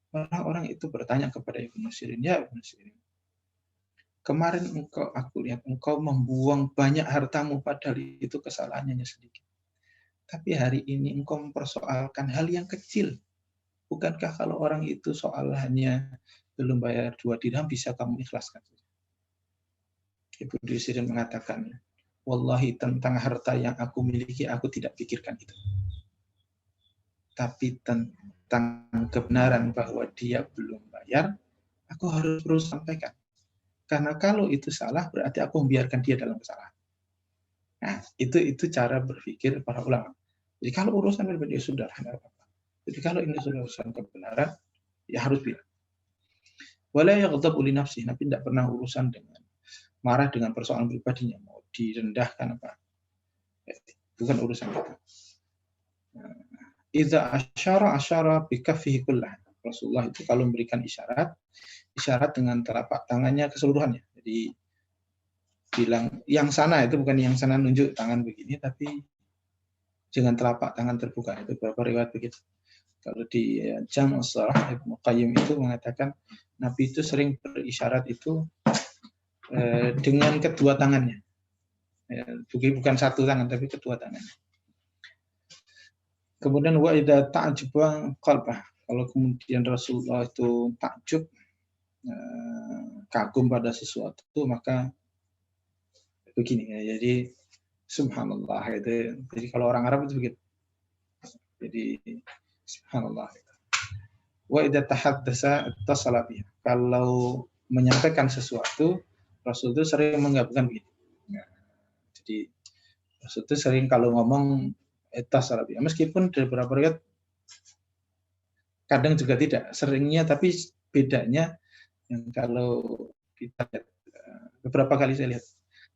Orang-orang itu bertanya kepada Ibnu Sirin, ya Ibnu Sirin, kemarin aku lihat engkau membuang banyak hartamu padahal itu kesalahannya sedikit. Tapi hari ini engkau mempersoalkan hal yang kecil. Bukankah kalau orang itu soal hanya belum bayar 2 dirham bisa kamu ikhlaskan? Ibnu Sirin mengatakan, wallahi tentang harta yang aku miliki aku tidak pikirkan itu. Tapi tentang kebenaran bahwa dia belum bayar, aku harus terus sampaikan. Karena kalau itu salah, berarti aku membiarkan dia dalam kesalahan. Nah, itu cara berpikir para ulama. Jadi kalau urusan pribadi sudah, tidak apa-apa. Jadi kalau ini sudah urusan kebenaran, ya harus bilang. Wala yaghdab li nafsi, Nabi tidak pernah urusan dengan marah dengan persoalan pribadinya, mau direndahkan apa. Bukan urusan kita. Idza asyara bikaffihi kullah. Rasulullah itu kalau memberikan isyarat dengan telapak tangannya keseluruhannya. Jadi bilang yang sana, itu bukan yang sana nunjuk tangan begini, tapi dengan telapak tangan terbuka. Itu beberapa riwayat begitu. Kalau di Jam' as-Shalah, Ibnu Qayyim itu mengatakan Nabi itu sering berisyarat itu dengan kedua tangannya. Bukan satu tangan, tapi kedua tangannya. Kemudian wa idza ta'jaba qalbah. Kalau kemudian Rasulullah itu takjub, kagum pada sesuatu, maka begini ya. Jadi subhanallah itu. Jadi kalau orang Arab itu begitu. Jadi subhanallah. Wa idza tahaddasa ittasala bihi. Kalau menyampaikan sesuatu, Rasul itu sering menggabungkan begini. Jadi Rasul itu sering kalau ngomong ittasala bihi. Meskipun dari beberapa riwayat kadang juga tidak, seringnya, tapi bedanya yang kalau kita beberapa kali saya lihat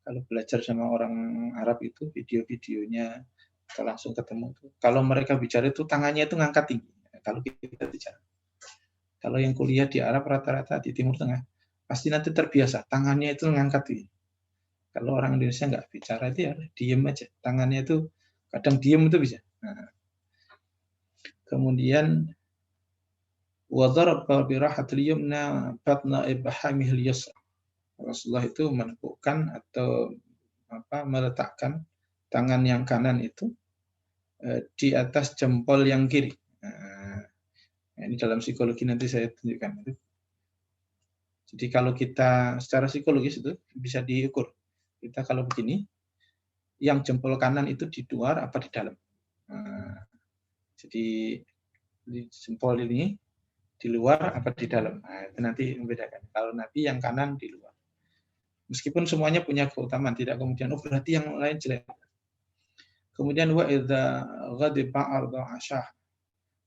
kalau belajar sama orang Arab itu video-videonya kalau langsung ketemu itu, kalau mereka bicara itu tangannya itu ngangkat tinggi. Kalau kita bicara, kalau yang kuliah di Arab rata-rata di Timur Tengah pasti nanti terbiasa tangannya itu ngangkat tinggi. Kalau orang Indonesia nggak bicara itu ya diem aja, tangannya itu kadang diem itu bisa. Nah. Kemudian wadaraba birahatil yumna batna ibhamihil yusra. Rasulullah itu menepukkan atau meletakkan tangan yang kanan itu di atas jempol yang kiri. Nah, ini dalam psikologi nanti saya tunjukkan. Jadi kalau kita secara psikologis itu bisa diukur. Kita kalau begini, yang jempol kanan itu di luar apa di dalam. Nah, jadi di jempol ini di luar apa di dalam. Nah, itu nanti membedakan. Kalau Nabi yang kanan di luar. Meskipun semuanya punya keutamaan, tidak kemudian berarti yang lain jelek. Kemudian wa idza ghadiba arda asyah.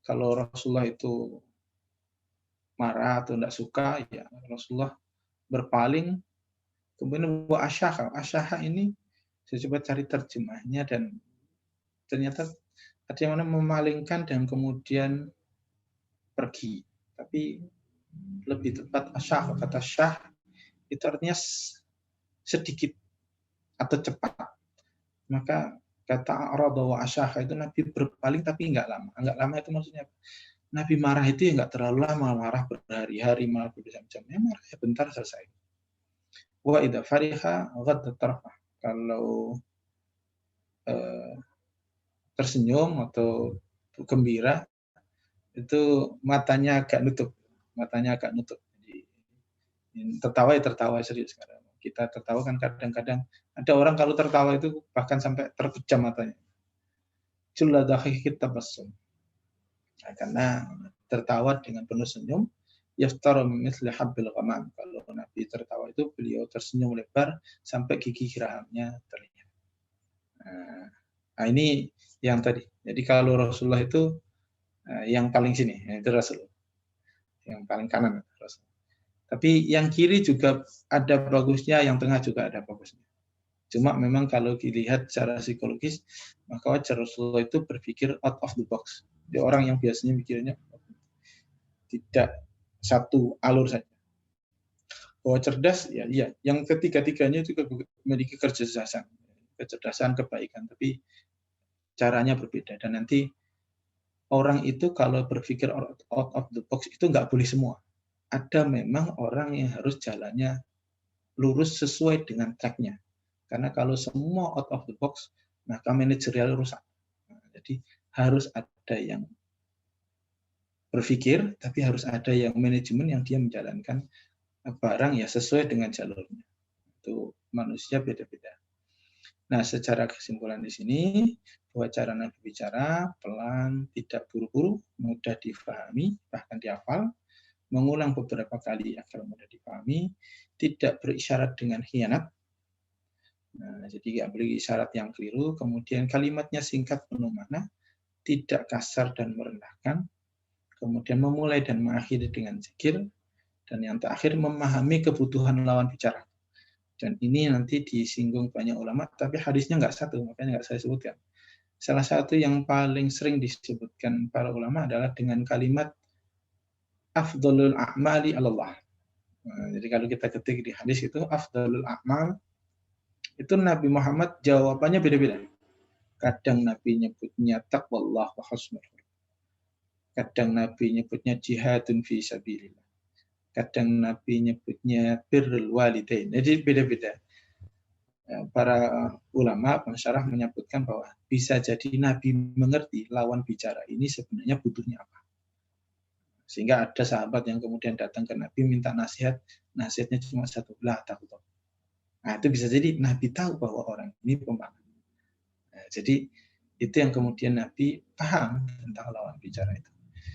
Kalau Rasulullah itu marah atau tidak suka, ya Rasulullah berpaling. Kemudian wa asyah. Asyah ini saya coba cari terjemahnya dan ternyata ada yang mana memalingkan dan kemudian pergi. Tapi lebih tepat asyah, kata syah itu artinya sedikit atau cepat. Maka kata arada wa asyah itu Nabi berpaling tapi enggak lama. Enggak lama itu maksudnya Nabi marah itu ya enggak terlalu lama, marah berhari-hari, marah berjam-jam. Ya marah ya bentar selesai. Wa idza fariha ghadda tarfah. Kalau tersenyum atau gembira itu matanya agak nutup. Jadi Tertawa ya tertawa serius sekarang. Kita tertawa kan kadang-kadang ada orang kalau tertawa itu bahkan sampai terpejam matanya. Julla dakhikit tabassum. Nah, karena tertawa dengan penuh senyum, yaftaru mithli habbil ghamam. Kalau Nabi tertawa itu beliau tersenyum lebar sampai gigi gerahamnya terlihat. Nah, ini yang tadi. Jadi kalau Rasulullah itu yang paling sini, itu Rasul. Yang paling kanan Rasul. Tapi yang kiri juga ada bagusnya, yang tengah juga ada bagusnya. Cuma memang kalau dilihat secara psikologis, maka wajar Rasulullah itu berpikir out of the box. Dia orang yang biasanya mikirnya tidak satu alur saja. Bahwa cerdas, ya iya. Yang ketiga-tiganya juga memiliki kecerdasan, kebaikan. Tapi caranya berbeda. Dan nanti orang itu kalau berpikir out of the box itu nggak boleh semua. Ada memang orang yang harus jalannya lurus sesuai dengan tracknya. Karena kalau semua out of the box, maka manajerial rusak. Jadi harus ada yang berpikir, tapi harus ada yang manajemen yang dia menjalankan barang ya sesuai dengan jalurnya. Itu manusia beda-beda. Nah, secara kesimpulan di sini, bahwa cara Nabi bicara pelan, tidak buru-buru, mudah difahami, bahkan dihafal, mengulang beberapa kali agar mudah dipahami, tidak berisyarat dengan khianat. Nah, jadi nggak boleh isyarat yang keliru, kemudian kalimatnya singkat penuh makna, tidak kasar dan merendahkan, kemudian memulai dan mengakhiri dengan zikir, dan yang terakhir memahami kebutuhan lawan bicara. Dan ini nanti disinggung banyak ulama, tapi hadisnya nggak satu, makanya nggak saya sebutkan. Salah satu yang paling sering disebutkan para ulama adalah dengan kalimat afdhalul a'mali Allah. Nah, jadi kalau kita ketik di hadis itu afdhalul a'mal, itu Nabi Muhammad jawabannya beda-beda. Kadang Nabi nyebutnya taqwallah wa husnul khuluq. Kadang Nabi nyebutnya jihadun fi sabilillah. Kadang Nabi nyebutnya birrul walidain. Jadi beda-beda. Para ulama pensyarah menyebutkan bahwa bisa jadi Nabi mengerti lawan bicara ini sebenarnya butuhnya apa. Sehingga ada sahabat yang kemudian datang ke Nabi minta nasihat, nasihatnya cuma satu, la takut. Nah, itu bisa jadi Nabi tahu bahwa orang ini pembangun. Nah, jadi itu yang kemudian Nabi paham tentang lawan bicara itu.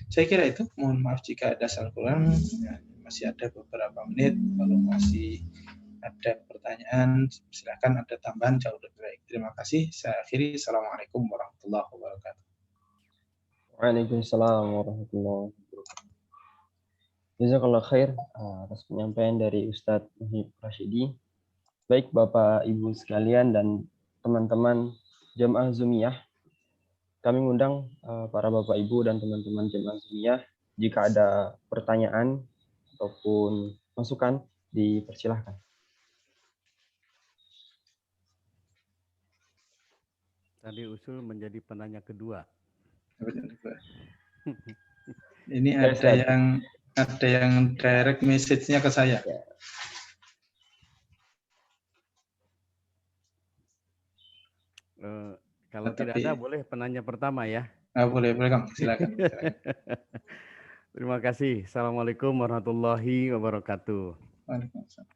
Saya kira itu. Mohon maaf jika ada salah kurang. Ya, masih ada beberapa menit. Kalau masih ada pertanyaan, silakan ada tambahan jauh lebih baik. Terima kasih. Saya akhiri. Assalamualaikum warahmatullahi wabarakatuh. Waalaikumsalam warahmatullahi wabarakatuh. Jazakallah khair atas penyampaian dari Ustadz Muhib Rashidi. Baik Bapak Ibu sekalian dan teman-teman Jamaah Zumiyah, kami mengundang para Bapak Ibu dan teman-teman Jamaah Zumiyah, jika ada pertanyaan ataupun masukan, dipersilahkan. Tadi Usul menjadi penanya kedua. Ini ada yang direct message-nya ke saya. Ya. Kalau tidak ada, boleh penanya pertama ya. Boleh Kang, silakan. Terima kasih. Assalamualaikum warahmatullahi wabarakatuh. Waalaikumsalam.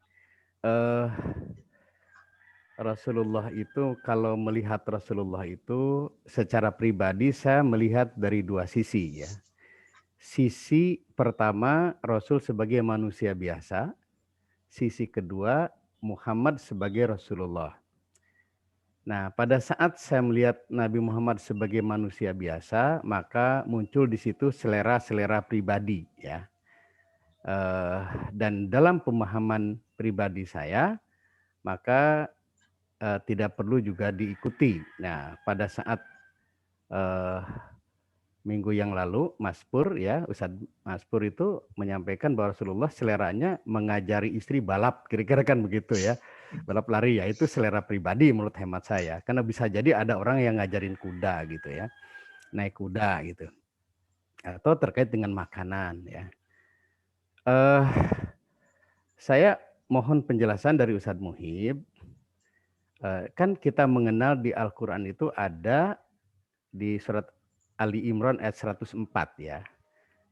Rasulullah itu, kalau melihat Rasulullah itu secara pribadi saya melihat dari dua sisi ya. Sisi pertama Rasul sebagai manusia biasa, sisi kedua Muhammad sebagai Rasulullah. Nah, pada saat saya melihat Nabi Muhammad sebagai manusia biasa, maka muncul di situ selera-selera pribadi ya. Dan dalam pemahaman pribadi saya, maka tidak perlu juga diikuti. Nah, pada saat minggu yang lalu, Mas Pur ya, Ustadz Mas Pur itu menyampaikan bahwa Rasulullah seleranya mengajari istri balap, kira-kira kan begitu ya, balap lari ya, itu selera pribadi menurut hemat saya. Karena bisa jadi ada orang yang ngajarin kuda gitu ya, naik kuda gitu, atau terkait dengan makanan ya. Saya mohon penjelasan dari Ustadz Muhib. Kan kita mengenal di Al-Quran itu ada di surat Ali Imran ayat 104 ya.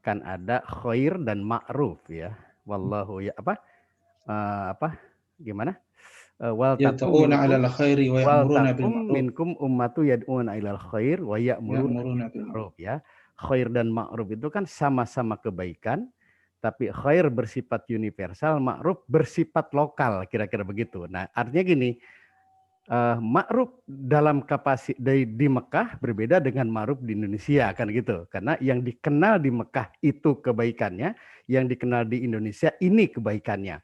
Kan ada khair dan ma'ruf ya. Wallahu ya apa? Gimana? Wal takum Yad'una minkum 'alal khairi wa wal ya'muruna bil takum ma'ruf. minkum ummatu yad'una ilal khair wa ya'muruna bil Ya'muruna bil ma'ruf. ma'ruf ya. Khair dan ma'ruf itu kan sama-sama kebaikan, tapi khair bersifat universal, ma'ruf bersifat lokal, kira-kira begitu. Nah, artinya gini, ma'ruf dalam kapasitas di Mekah berbeda dengan ma'ruf di Indonesia kan gitu. Karena yang dikenal di Mekah itu kebaikannya, yang dikenal di Indonesia ini kebaikannya.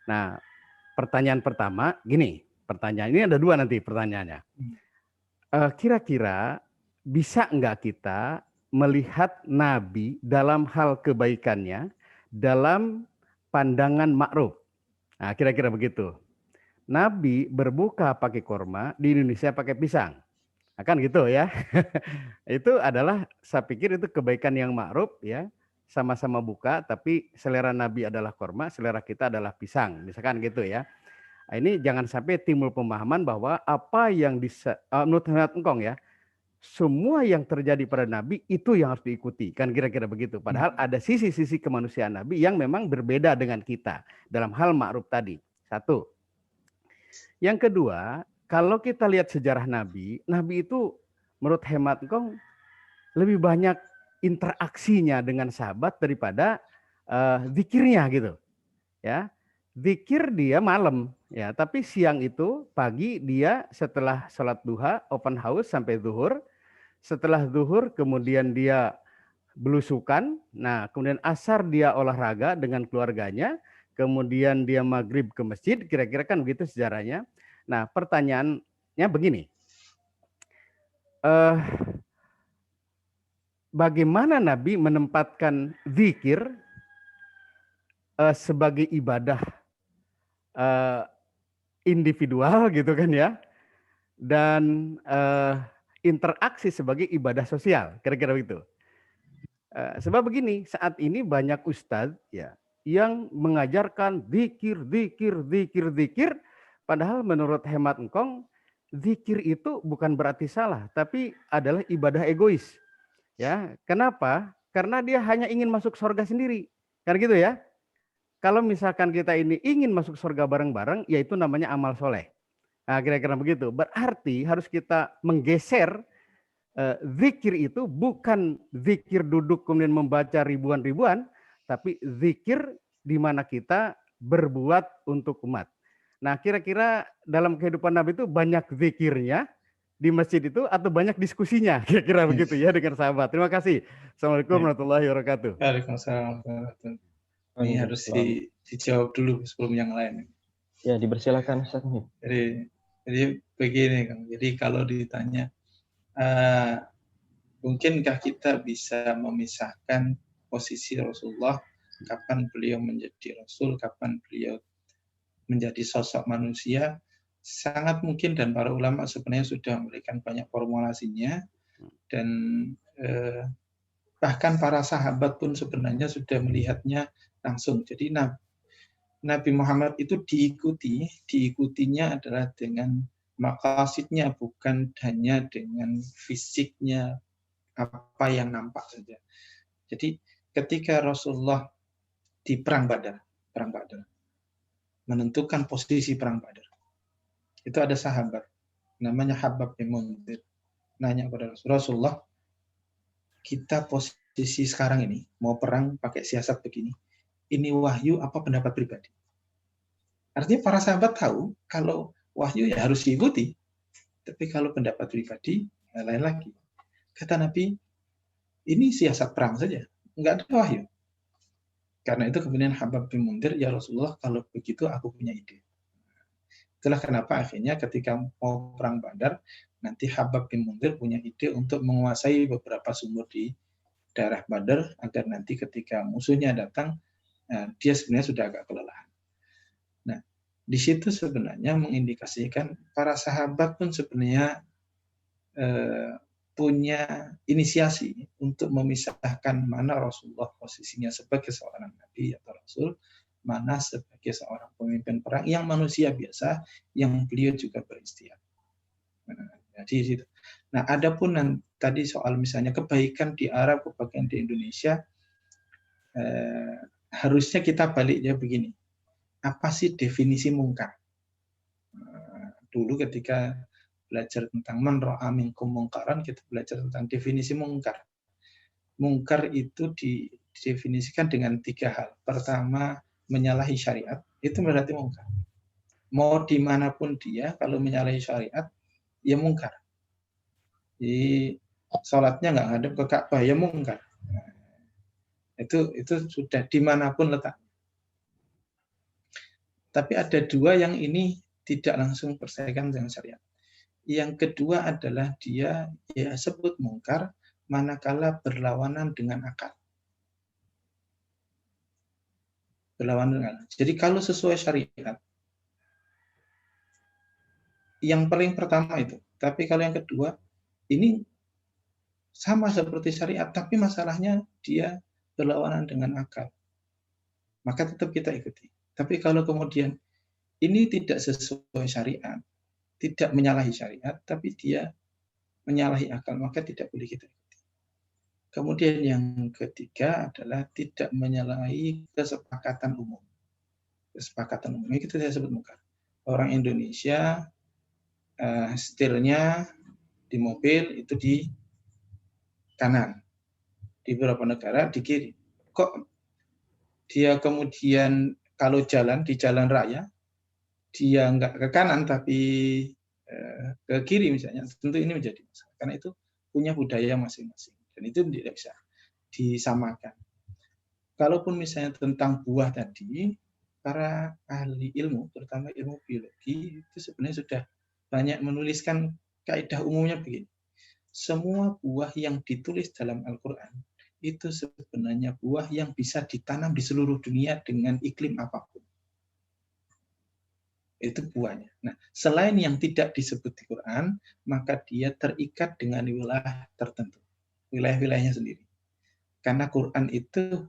Nah, pertanyaan pertama gini, pertanyaan ini ada dua nanti pertanyaannya. Kira-kira bisa nggak kita melihat Nabi dalam hal kebaikannya dalam pandangan ma'ruf? Nah, kira-kira begitu. Nabi berbuka pakai korma, di Indonesia pakai pisang. Nah, kan gitu ya. Itu adalah, saya pikir itu kebaikan yang ma'ruf ya. Sama-sama buka, tapi selera Nabi adalah korma, selera kita adalah pisang. Misalkan gitu ya. Nah, ini jangan sampai timbul pemahaman bahwa apa yang menurut engkong ya, semua yang terjadi pada Nabi itu yang harus diikuti. Kan kira-kira begitu. Padahal ada sisi-sisi kemanusiaan Nabi yang memang berbeda dengan kita dalam hal ma'ruf tadi. Satu. Yang kedua, kalau kita lihat sejarah Nabi, Nabi itu menurut hemat engkong lebih banyak interaksinya dengan sahabat daripada zikirnya gitu. Ya. Zikir dia malam ya, tapi siang itu pagi dia setelah sholat duha open house sampai zuhur. Setelah zuhur kemudian dia belusukan. Nah, kemudian asar dia olahraga dengan keluarganya, kemudian dia maghrib ke masjid, kira-kira kan begitu sejarahnya. Nah, pertanyaannya begini. Bagaimana Nabi menempatkan zikir sebagai ibadah individual gitu kan ya, dan interaksi sebagai ibadah sosial, kira-kira begitu. Sebab begini, saat ini banyak ustadz ya yang mengajarkan zikir, padahal menurut hemat engkong zikir itu bukan berarti salah, tapi adalah ibadah egois. Ya, kenapa? Karena dia hanya ingin masuk surga sendiri, kan gitu ya. Kalau misalkan kita ini ingin masuk surga bareng-bareng, yaitu namanya amal soleh. Nah, kira-kira begitu. Berarti harus kita menggeser zikir itu bukan zikir duduk kemudian membaca ribuan-ribuan, tapi zikir di mana kita berbuat untuk umat. Nah, kira-kira dalam kehidupan Nabi itu banyak zikirnya di masjid itu atau banyak diskusinya, kira-kira begitu ya dengan sahabat. Terima kasih. Assalamualaikum warahmatullahi wabarakatuh. Waalaikumsalam. Ini harus dijawab dulu sebelum yang lain. Ya, dipersilakan Ustaz. Jadi begini, Kang. Jadi kalau ditanya, mungkinkah kita bisa memisahkan posisi Rasulullah, kapan beliau menjadi Rasul, kapan beliau menjadi sosok manusia? Sangat mungkin, dan para ulama sebenarnya sudah memberikan banyak formulasinya, dan bahkan para sahabat pun sebenarnya sudah melihatnya langsung. Jadi Nabi Muhammad itu diikutinya adalah dengan maqasidnya, bukan hanya dengan fisiknya, apa yang nampak saja. Jadi ketika Rasulullah di Perang Badar, menentukan posisi Perang Badar, itu ada sahabat namanya Habab bin Munzir nanya kepada Rasulullah, kita posisi sekarang ini mau perang pakai siasat begini, ini wahyu apa pendapat pribadi? Artinya para sahabat tahu kalau wahyu ya harus diikuti, tapi kalau pendapat pribadi lain lagi. Kata Nabi, ini siasat perang saja, nggak ada wahyu. Karena itu kemudian Habab bin Munzir, ya Rasulullah, kalau begitu aku punya ide. Itulah kenapa akhirnya ketika mau perang Badar, nanti Habab bin Munzir punya ide untuk menguasai beberapa sumur di daerah Badar, agar nanti ketika musuhnya datang, dia sebenarnya sudah agak kelelahan. Nah, di situ sebenarnya mengindikasikan para sahabat pun sebenarnya punya inisiasi untuk memisahkan mana Rasulullah posisinya sebagai seorang nabi atau rasul, mana sebagai seorang pemimpin perang yang manusia biasa, yang beliau juga beristiadat. Jadi situ. Nah, adapun tadi soal misalnya kebaikan di Arab, kebaikan di Indonesia, harusnya kita baliknya begini. apa sih definisi mungkar. Dulu ketika belajar tentang man ra'a minkum mungkaran, kita belajar tentang definisi mungkar. Mungkar itu didefinisikan dengan 3 hal. Pertama, menyalahi syariat, itu berarti mungkar. Mau dimanapun dia, kalau menyalahi syariat, ya mungkar. Jadi sholatnya nggak ngadep ke Ka'bah, ya mungkar. Nah, itu sudah dimanapun letak. Tapi ada 2 yang ini tidak langsung bersaikan dengan syariat. Yang kedua adalah dia sebut mungkar manakala berlawanan dengan akal. Berlawanan dengan akal. Jadi kalau sesuai syariat, yang paling pertama itu. Tapi kalau yang kedua, ini sama seperti syariat, tapi masalahnya dia berlawanan dengan akal. Maka tetap kita ikuti. Tapi kalau kemudian ini tidak sesuai syariat, tidak menyalahi syariat, tapi dia menyalahi akal, maka tidak boleh kita ikuti. Kemudian yang ketiga adalah tidak menyalahi kesepakatan umum. Kesepakatan umum, ini kita sebut mungkar. Orang Indonesia setirnya di mobil itu di kanan, di beberapa negara di kiri. Kok dia kemudian kalau jalan di jalan raya, dia nggak ke kanan tapi ke kiri misalnya, tentu ini menjadi masalah. Karena itu punya budaya masing-masing. Dan itu tidak bisa disamakan. Kalaupun misalnya tentang buah tadi, para ahli ilmu, terutama ilmu biologi, itu sebenarnya sudah banyak menuliskan kaidah umumnya begini. Semua buah yang ditulis dalam Al-Quran, itu sebenarnya buah yang bisa ditanam di seluruh dunia dengan iklim apapun. Itu buahnya. Nah, selain yang tidak disebut di Quran, maka dia terikat dengan wilayah tertentu, wilayah-wilayahnya sendiri. Karena Quran itu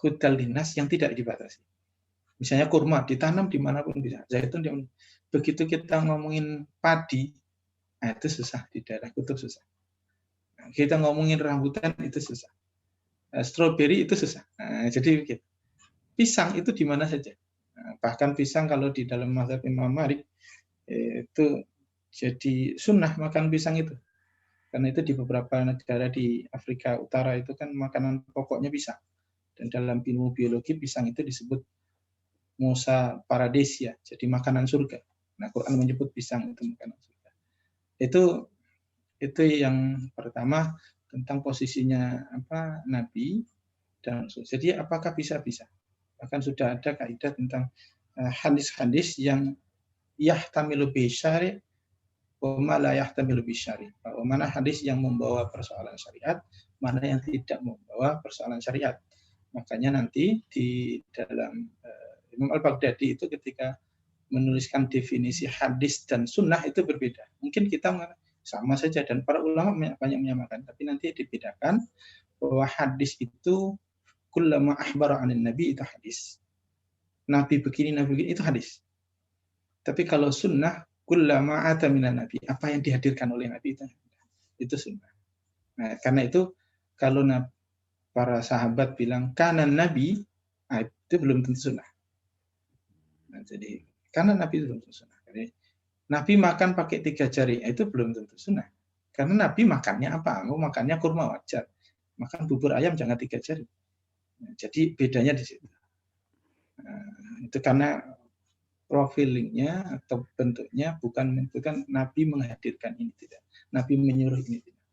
hudal linnas yang tidak dibatasi. Misalnya kurma ditanam dimanapun bisa, zaitun dimanapun. Begitu kita ngomongin padi, nah itu susah di daerah kutub susah. Nah, kita ngomongin rambutan itu susah. Stroberi itu susah. Nah, jadi begitu. Pisang itu di mana saja. Bahkan pisang kalau di dalam mazhab Imam Malik itu jadi sunnah makan pisang itu, karena itu di beberapa negara di Afrika Utara itu kan makanan pokoknya pisang, dan dalam ilmu biologi pisang itu disebut Musa Paradesia, jadi makanan surga. Nah, Quran menyebut pisang itu makanan surga. Itu yang pertama tentang posisinya Nabi dan Rasul. Jadi apakah bisa? Bahkan sudah ada kaidah tentang hadis-hadis yang yahtamilu bisyari wa ma la yahtamilu bisyari. Bahwa mana hadis yang membawa persoalan syariat, mana yang tidak membawa persoalan syariat. Makanya nanti di dalam Imam Al-Baghdadi itu ketika menuliskan definisi hadis dan sunnah itu berbeda. Mungkin kita sama saja dan para ulama banyak menyamakan, tapi nanti dibedakan bahwa hadis itu kullama akhbara 'anin nabi itu hadis. Nabi begini itu hadis. Tapi kalau sunnah kullama ata minan nabi, apa yang dihadirkan oleh nabi itu sunnah. Nah, karena itu kalau para sahabat bilang kanan nabi, itu belum tentu sunnah. Nah, jadi karena nabi itu belum tentu sunnah. Jadi, nabi makan pakai 3 jari, itu belum tentu sunnah. Karena nabi makannya apa? Makannya kurma wajar. Makan bubur ayam jangan 3 jari. Nah, jadi bedanya di situ. Itu karena profilingnya atau bentuknya bukan Nabi menghadirkan ini, tidak. Nabi menyuruh ini, tidak.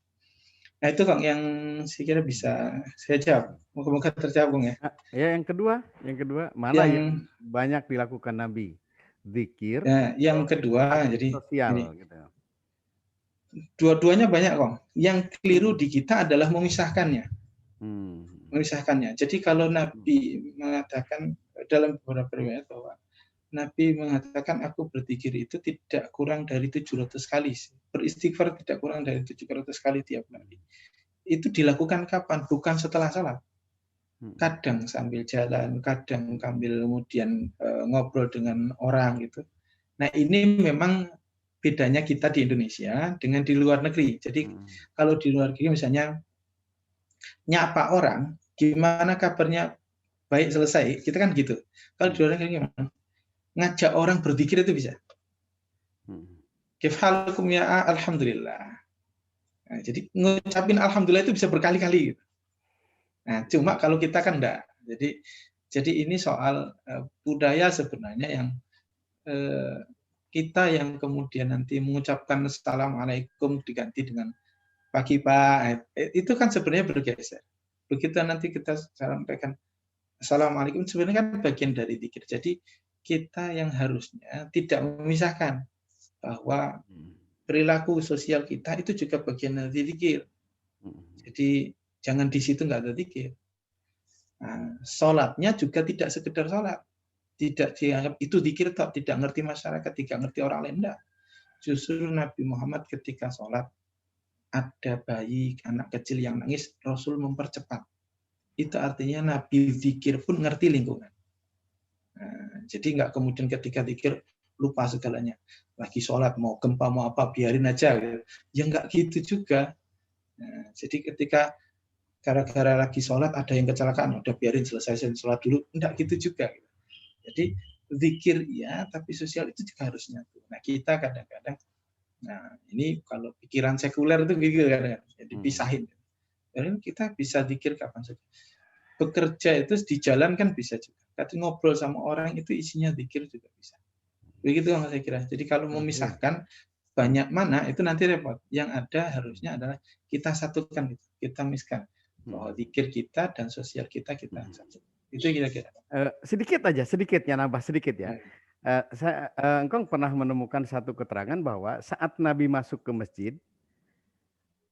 Nah itu Kang yang saya kira bisa saya jawab. Moga-moga terjawab Kang ya. Ya yang kedua mana yang banyak dilakukan Nabi? Zikir. Ya, yang kedua jadi sosial ini. Gitu. Dua-duanya banyak Kang. Yang keliru di kita adalah memisahkannya. Memisahkannya. Jadi kalau Nabi mengatakan dalam beberapa riwayat bahwa Nabi mengatakan aku berzikir itu tidak kurang dari 700 kali. Beristighfar tidak kurang dari 700 kali tiap hari. Itu dilakukan kapan? Bukan setelah salat. Kadang sambil jalan, kadang sambil kemudian ngobrol dengan orang gitu. Nah, ini memang bedanya kita di Indonesia dengan di luar negeri. Jadi kalau di luar negeri misalnya nyapa orang, gimana kabarnya, baik selesai, kita kan gitu. Kalau di luar negeri gimana? ngajak orang berzikir itu bisa. Hmm. Kifhalukum ya alhamdulillah. Nah, jadi ngucapin alhamdulillah itu bisa berkali-kali gitu. Nah, cuma kalau kita kan enggak. Jadi ini soal budaya sebenarnya yang kita yang kemudian nanti mengucapkan assalamualaikum diganti dengan pagi Pak, itu kan sebenarnya bergeser. Begitu nanti kita sampaikan assalamualaikum, sebenarnya kan bagian dari zikir. Jadi kita yang harusnya tidak memisahkan bahwa perilaku sosial kita itu juga bagian dari zikir. Jadi jangan di situ nggak ada zikir. Nah, sholatnya juga tidak sekedar sholat. Tidak dianggap itu zikir, tidak ngerti masyarakat, tidak ngerti orang lain. Enggak. Justru Nabi Muhammad ketika sholat, ada bayi, anak kecil yang nangis, Rasul mempercepat. Itu artinya Nabi zikir pun ngerti lingkungan. Nah, jadi nggak kemudian ketika zikir lupa segalanya. Lagi sholat, mau gempa, mau apa, biarin aja. Gitu. Ya nggak gitu juga. Nah, jadi ketika gara-gara lagi sholat ada yang kecelakaan, udah biarin selesai sholat dulu. Nggak gitu juga. Gitu. Jadi zikir ya, tapi sosial itu juga harus nyatu. Nah kita kadang-kadang, nah ini kalau pikiran sekuler itu gitu kadang-kadang, jadi pisahin. Dan kita bisa zikir kapan saja. Bekerja itu di jalan kan bisa juga. Tapi ngobrol sama orang itu isinya zikir juga bisa. Begitu yang saya kira. Jadi kalau memisahkan banyak mana itu nanti repot. Yang ada harusnya adalah kita satukan, kita miskan bahwa zikir kita dan sosial kita satu. Itu kira-kira. Sedikitnya nambah sedikit ya. Engkau pernah menemukan satu keterangan bahwa saat Nabi masuk ke masjid,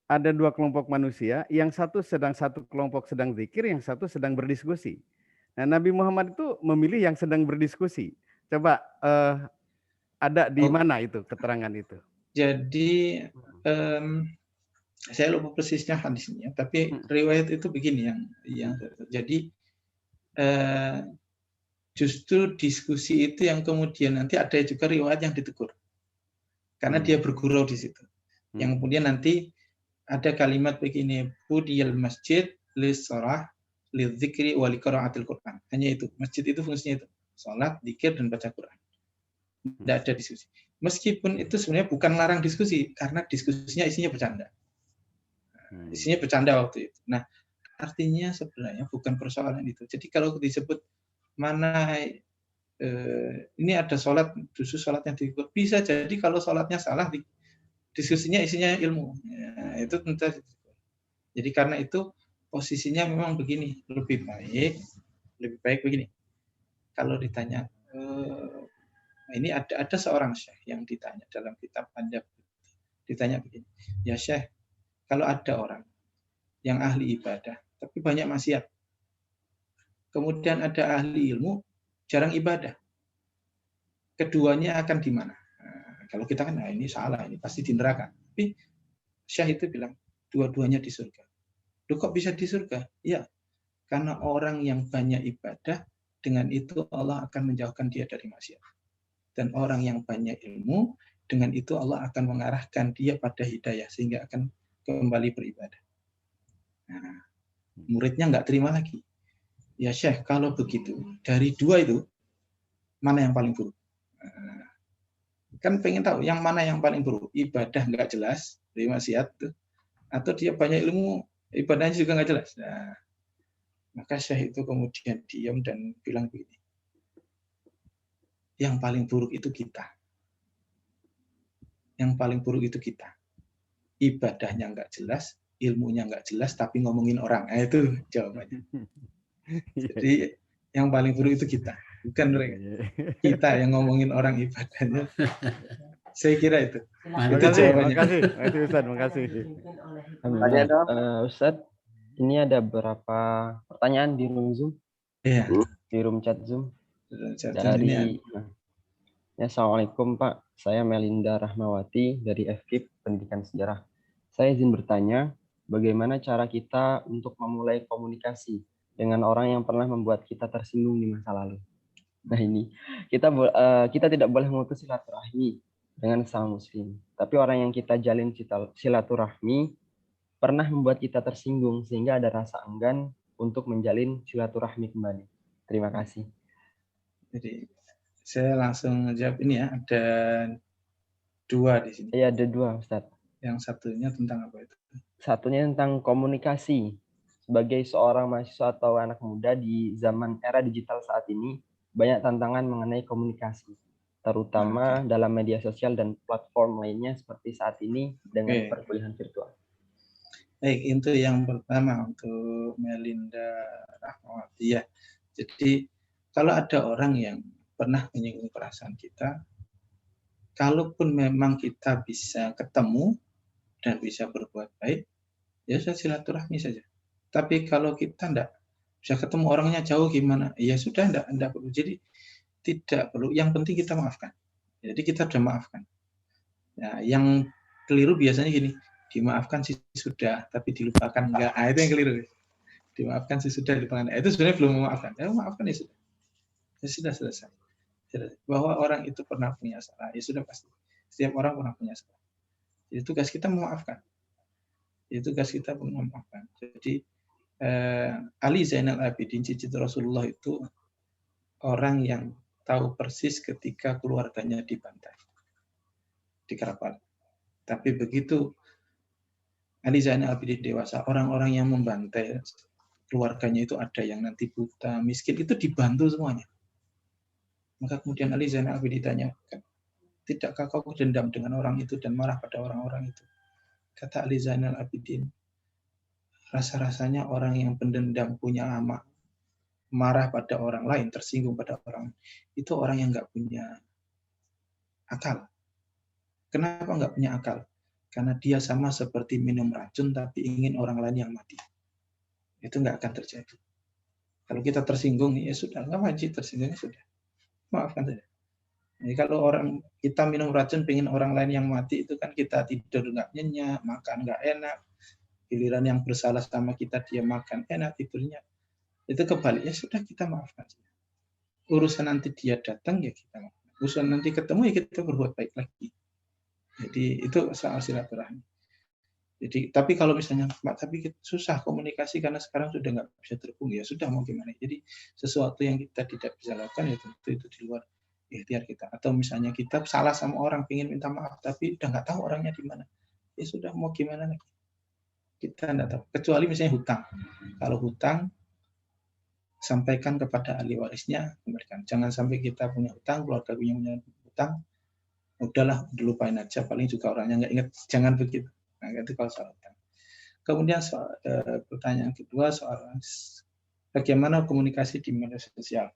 ada dua kelompok manusia, yang satu kelompok sedang zikir, yang satu sedang berdiskusi. Nah, Nabi Muhammad itu memilih yang sedang berdiskusi. Coba ada di mana itu keterangan itu? Jadi saya lupa persisnya hadisnya, tapi riwayat itu begini yang jadi justru diskusi itu yang kemudian nanti ada juga riwayat yang ditegur karena dia bergurau di situ. Yang kemudian nanti ada kalimat begini, budiyal masjid lis-shalah lidzikri wa liqiraatil Quran. Hanya itu. Masjid itu fungsinya itu, salat, zikir dan baca Quran. Tidak ada diskusi. Meskipun itu sebenarnya bukan larang diskusi karena diskusinya isinya bercanda. Isinya bercanda waktu itu. Nah, artinya sebenarnya bukan persoalan itu. Jadi kalau disebut mana ini ada sholat, justru sholatnya diikut. Bisa jadi kalau sholatnya salah, diskusinya isinya ilmu. Ya, itu tentu. Jadi karena itu posisinya memang begini, lebih baik begini. Kalau ditanya, ini ada seorang syekh yang ditanya dalam kitab Pandap, ditanya begini, ya syekh, kalau ada orang yang ahli ibadah, tapi banyak maksiat, kemudian ada ahli ilmu, jarang ibadah, keduanya akan di mana? Nah, kalau kita kan, nah ini salah, ini pasti di neraka. Tapi syekh itu bilang, dua-duanya di surga. Loh kok bisa di surga? Ya, karena orang yang banyak ibadah, dengan itu Allah akan menjauhkan dia dari maksiat. Dan orang yang banyak ilmu, dengan itu Allah akan mengarahkan dia pada hidayah, sehingga akan kembali beribadah. Nah, muridnya nggak terima lagi. Ya Syekh, kalau begitu, dari dua itu, mana yang paling buruk? Nah, kan pengen tahu, yang mana yang paling buruk? Ibadah nggak jelas, dari maksiat, atau dia banyak ilmu, ibadahnya juga nggak jelas. Nah, maka Syekh itu kemudian diam dan bilang begini, yang paling buruk itu kita. Yang paling buruk itu kita. Ibadahnya nggak jelas, ilmunya nggak jelas, tapi ngomongin orang. Nah, itu jawabannya. Jadi yang paling buruk itu kita, bukan mereka. Kita yang ngomongin orang ibadahnya. Saya kira itu. Makasih Ustaz, makasih. Ustaz, ini ada beberapa pertanyaan di room Zoom. Iya. Di room chat Zoom. Dari Assalamualaikum Pak, saya Melinda Rahmawati dari FKIP Pendidikan Sejarah. Saya izin bertanya, bagaimana cara kita untuk memulai komunikasi dengan orang yang pernah membuat kita tersinggung di masa lalu? Nah ini, kita tidak boleh memutus silaturahmi dengan sesama muslim. Tapi orang yang kita jalin silaturahmi pernah membuat kita tersinggung sehingga ada rasa enggan untuk menjalin silaturahmi kembali. Terima kasih. Jadi Saya langsung jawab ini ya, ada 2 di sini. Iya, ada 2, Ustaz. Yang satunya tentang apa itu? Satunya tentang komunikasi. Sebagai seorang mahasiswa atau anak muda di zaman era digital saat ini, banyak tantangan mengenai komunikasi, terutama dalam media sosial dan platform lainnya seperti saat ini dengan perkuliahan virtual. Baik, itu yang pertama untuk Melinda Rahmawati ya. Jadi kalau ada orang yang pernah menyinggung perasaan kita, kalaupun memang kita bisa ketemu dan bisa berbuat baik, ya sudah silaturahmi saja. Tapi kalau kita enggak bisa ketemu, orangnya jauh gimana, ya sudah enggak perlu. Jadi tidak perlu, yang penting kita maafkan. Jadi kita sudah maafkan. Nah, yang keliru biasanya gini, dimaafkan sih sudah, tapi dilupakan enggak. Itu yang keliru. Dimaafkan sih sudah, dilupakan. Itu sebenarnya belum memaafkan. Ya maafkan ya sudah. Ya sudah selesai. Bahwa orang itu pernah punya salah, ya sudah pasti. Setiap orang pernah punya salah. Jadi tugas kita memaafkan. Jadi Ali Zainal Abidin, cicit Rasulullah itu orang yang tahu persis ketika keluarganya dibantai di Kerapal. Tapi begitu Ali Zainal Abidin dewasa, orang-orang yang membantai keluarganya itu ada yang nanti buta, miskin, itu dibantu semuanya. Maka kemudian Ali Zainal Abidin ditanyakan, tidakkah kau dendam dengan orang itu dan marah pada orang-orang itu? Kata Ali Zainal Abidin, rasa-rasanya orang yang pendendam, punya amak, marah pada orang lain, tersinggung pada orang, itu orang yang nggak punya akal. Kenapa nggak punya akal? Karena dia sama seperti minum racun tapi ingin orang lain yang mati. Itu nggak akan terjadi. Kalau kita tersinggung, ya sudah, nggak wajib tersinggungnya sudah. Maafkan saja. Jadi kalau orang kita minum racun pengen orang lain yang mati, itu kan kita tidur nggak nyenyak, makan nggak enak. Giliran yang bersalah sama kita, dia makan enak, tidurnya. Itu kebaliknya, sudah kita maafkan. Urusan nanti dia datang, ya kita maafkan. Urusan nanti ketemu, ya kita berbuat baik lagi. Jadi itu soal silaturahmi. Jadi, tapi kalau misalnya, tapi susah komunikasi karena sekarang sudah nggak bisa terhubung, ya sudah mau gimana. Jadi sesuatu yang kita tidak bisa lakukan, ya tentu itu di luar ikhtiar kita. Atau misalnya kita salah sama orang, pengen minta maaf, tapi udah nggak tahu orangnya di mana. Ya sudah mau gimana lagi. Kita tidak tahu. Kecuali misalnya hutang. Kalau hutang, sampaikan kepada ahli warisnya, kembalikan. Jangan sampai kita punya hutang, keluarga punya hutang, udahlah, dilupain aja. Paling juga orangnya nggak ingat. Jangan begitu. Nah, itu kalau soal hutang. Kemudian pertanyaan kedua soal bagaimana komunikasi di media sosial.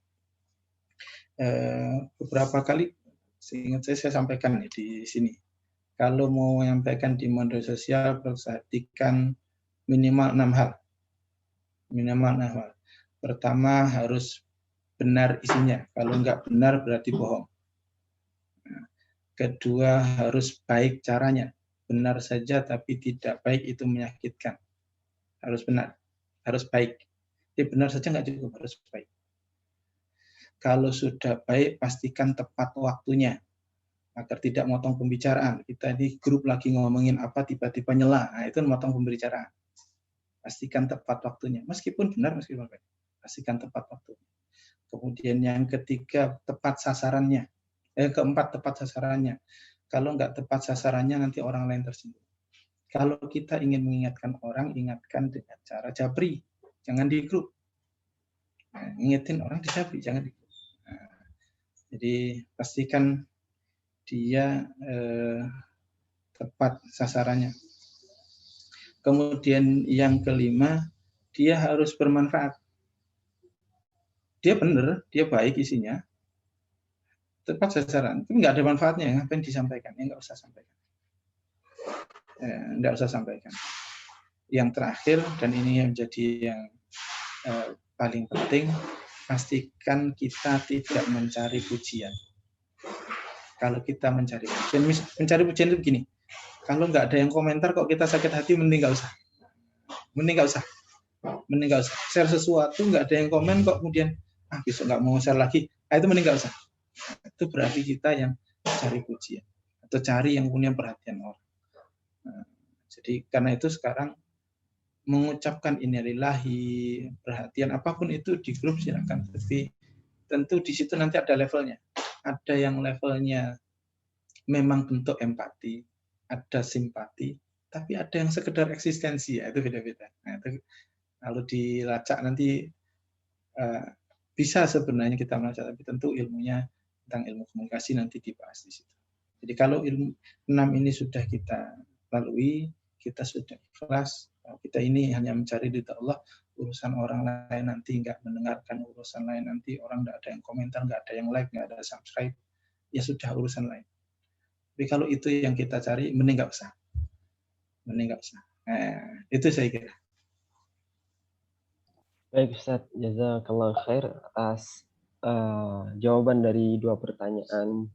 Beberapa kali, seingat saya sampaikan di sini. Kalau mau menyampaikan di media sosial, perhatikan minimal 6 hal. Minimal 6 hal. Pertama, harus benar isinya. Kalau enggak benar, berarti bohong. Kedua, harus baik caranya. Benar saja, tapi tidak baik, itu menyakitkan. Harus benar. Harus baik. Jadi benar saja enggak cukup, harus baik. Kalau sudah baik, pastikan tepat waktunya. Agar tidak motong pembicaraan. Kita di grup lagi ngomongin apa, tiba-tiba nyela. Nah, itu motong pembicaraan. Pastikan tepat waktunya. Meskipun benar, meskipun baik. Pastikan tepat waktunya. Kemudian yang ketiga, tepat sasarannya. Keempat, tepat sasarannya. Kalau nggak tepat sasarannya, nanti orang lain tersinggung. Kalau kita ingin mengingatkan orang, ingatkan dengan cara japri. Jangan di grup. Nah, ingetin orang di japri, jangan di grup. Nah, jadi pastikan dia tepat sasarannya. Kemudian yang kelima, dia harus bermanfaat. Dia benar, dia baik isinya, tepat sasaran. Tapi nggak ada manfaatnya, ngapain disampaikan? Ya nggak usah sampaikan. Nggak usah sampaikan. Yang terakhir, dan ini yang menjadi yang paling penting, pastikan kita tidak mencari pujian. Kalau kita mencari pujian itu begini, kalau nggak ada yang komentar kok kita sakit hati, mending nggak usah. Mending nggak usah. Share sesuatu, nggak ada yang komen kok kemudian, besok nggak mau share lagi, itu mending nggak usah. Itu berarti kita yang cari pujian. Atau cari yang punya perhatian orang. Nah, jadi karena itu sekarang mengucapkan innalillahi, perhatian apapun itu di grup silakan. Tapi tentu di situ nanti ada levelnya. ada yang levelnya memang bentuk empati, ada simpati, tapi ada yang sekedar eksistensi, ya itu beda-beda. Nah, itu kalau dilacak nanti bisa sebenarnya kita melacak, tapi tentu ilmunya tentang ilmu komunikasi nanti dibahas di situ. Jadi kalau ilmu 6 ini sudah kita lalui, kita sudah ikhlas, kita ini hanya mencari ridha Allah, urusan orang lain nanti nggak mendengarkan, urusan lain nanti orang nggak ada yang komentar, nggak ada yang like, nggak ada subscribe, ya sudah urusan lain. Tapi kalau itu yang kita cari, mending nggak usah. Mending nggak usah. Nah, itu saya kira. Baik Ustaz, jazakallah khair atas jawaban dari 2 pertanyaan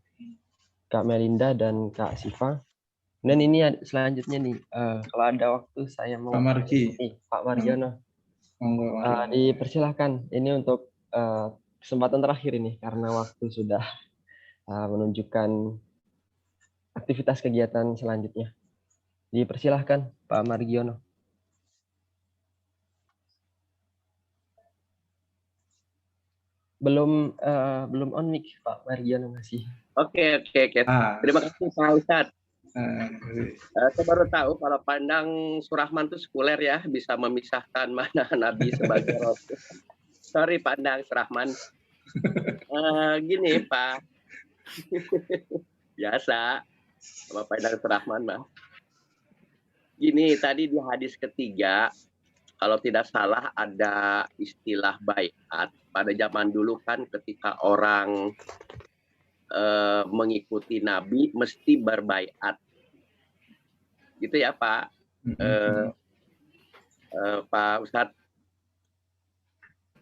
Kak Melinda dan Kak Siva. Dan ini selanjutnya nih, kalau ada waktu saya mau Pak Margi. Pak Margiono. Dipersilahkan ini untuk kesempatan terakhir ini karena waktu sudah menunjukkan aktivitas kegiatan selanjutnya. Dipersilahkan Pak Margiono. Belum on mic Pak Margiono masih. Oke. Terima kasih Pak Ustadz. Saya baru tahu kalau pandang Surahman itu sekuler ya, bisa memisahkan mana Nabi sebagai Rasul. Sorry pandang Surahman. Gini Pak, biasa sama pandang Surahman Bang. Gini, tadi di hadis ketiga, kalau tidak salah ada istilah baiat. Pada zaman dulu kan ketika orang mengikuti Nabi mesti berbaiat, gitu ya Pak Pak Ustadz.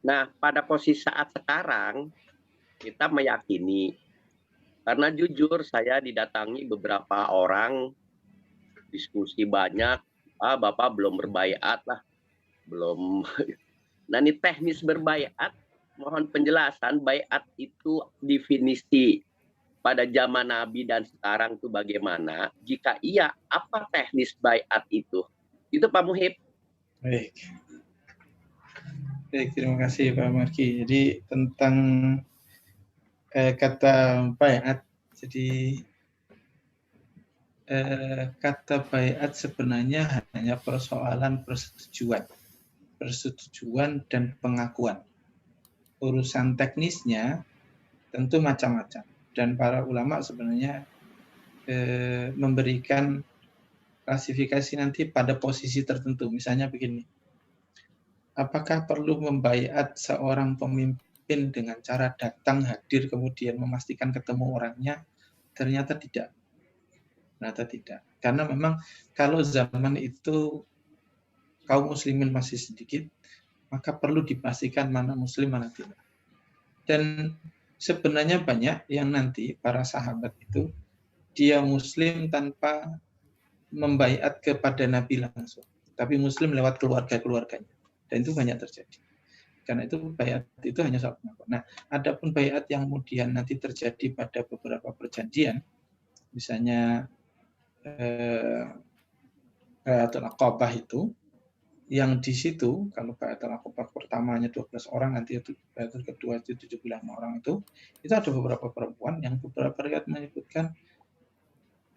Nah pada posisi saat sekarang kita meyakini, karena jujur saya didatangi beberapa orang, diskusi banyak, Bapak belum berbaiat lah, belum. Nah ini teknis berbaiat, mohon penjelasan baiat itu definisi pada zaman Nabi dan sekarang itu bagaimana? Jika iya, apa teknis baiat itu? Itu Pak Muhib. Baik, terima kasih Pak Margi. Jadi tentang kata baiat, jadi kata baiat sebenarnya hanya persoalan persetujuan dan pengakuan. Urusan teknisnya tentu macam-macam. Dan para ulama sebenarnya memberikan klasifikasi nanti pada posisi tertentu. Misalnya begini, apakah perlu membaiat seorang pemimpin dengan cara datang, hadir, kemudian memastikan ketemu orangnya? Ternyata tidak. Karena memang kalau zaman itu kaum muslimin masih sedikit, maka perlu dipastikan mana muslim, mana tidak. Dan sebenarnya banyak yang nanti para sahabat itu dia muslim tanpa membaiat kepada Nabi langsung, tapi muslim lewat keluarga-keluarganya, dan itu banyak terjadi. Karena itu baiat itu hanya soal pengakuan. Nah, adapun baiat yang kemudian nanti terjadi pada beberapa perjanjian, misalnya Baiatul Aqabah itu, yang di situ kalau Baiatul Aqabah pertamanya 12 orang, nanti itu Baiatul kedua itu 75 orang itu ada beberapa perempuan yang beberapa riwayat menyebutkan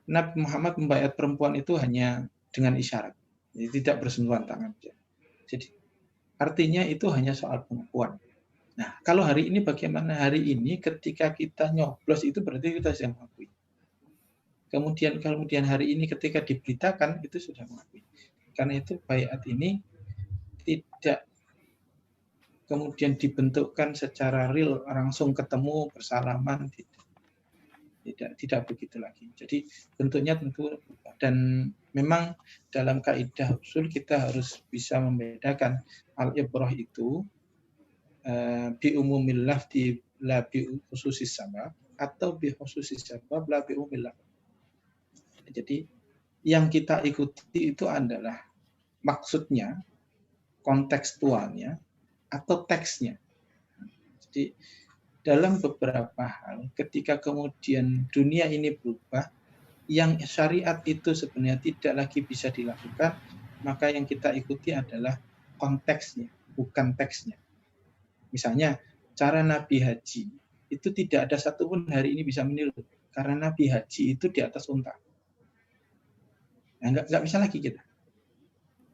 Nabi Muhammad membaiat perempuan itu hanya dengan isyarat, jadi tidak bersentuhan tangan. Jadi artinya itu hanya soal pengakuan. Nah, kalau hari ini bagaimana? Hari ini ketika kita nyoblos itu berarti kita sudah mengakui. Kemudian hari ini ketika diberitakan itu sudah mengakui. Karena itu baiat ini tidak kemudian dibentukkan secara real, langsung ketemu, bersalaman, tidak begitu lagi. Jadi bentuknya tentu, dan memang dalam kaidah usul kita harus bisa membedakan al-ibrah itu bi umumil lafzi la bi khususis sabab, atau bi khususis sabab la bi umumil lafzi. Jadi yang kita ikuti itu adalah maksudnya, kontekstualnya, atau teksnya. Jadi dalam beberapa hal ketika kemudian dunia ini berubah, yang syariat itu sebenarnya tidak lagi bisa dilakukan, maka yang kita ikuti adalah konteksnya, bukan teksnya. Misalnya cara Nabi haji itu tidak ada satupun hari ini bisa meniru. Karena Nabi haji itu di atas unta. Nah, nggak bisa lagi kita.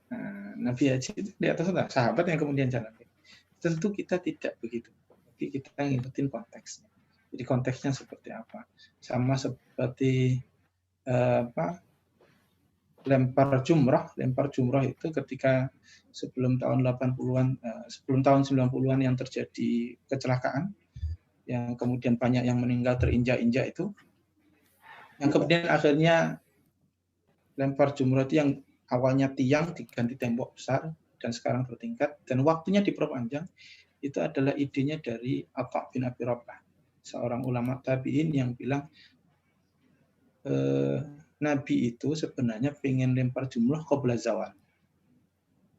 Nah, Nabi haji itu di atas unta. Sahabat yang kemudian jalan. Tentu kita tidak begitu. Tapi kita ngikutin konteksnya. Jadi konteksnya seperti apa? Sama seperti lempar jumrah itu ketika sebelum tahun 80-an, sebelum tahun 90-an yang terjadi kecelakaan, yang kemudian banyak yang meninggal terinjak-injak itu, yang kemudian akhirnya lempar jumrah itu yang awalnya tiang diganti tembok besar dan sekarang bertingkat dan waktunya diperpanjang, itu adalah idenya dari Atha bin Abi Rabah, seorang ulama tabi'in yang bilang Nabi itu sebenarnya pengen lempar jumrah qabla zawal.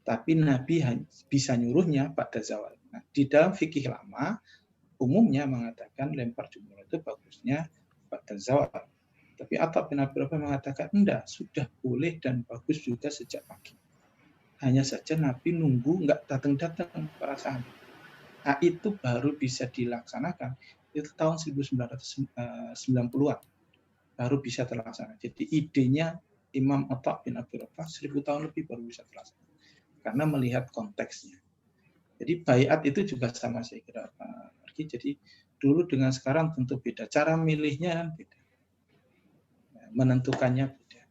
Tapi Nabi bisa nyuruhnya pada zawal. Nah, di dalam fikih lama, umumnya mengatakan lempar jumrah itu bagusnya pada zawal. Tapi Atha bin Abi Rabah mengatakan, enggak, sudah boleh dan bagus juga sejak pagi. Hanya saja Nabi nunggu nggak datang-datang para sahabat. Nah, itu baru bisa dilaksanakan. Itu tahun 1990-an. Baru bisa terlaksana. Jadi idenya Imam Atha bin Abi Rabah 1000 tahun lebih baru bisa terlaksana. Karena melihat konteksnya. Jadi baiat itu juga sama saya kira Pak Arki. Jadi dulu dengan sekarang tentu beda. Cara milihnya beda. Menentukannya beda.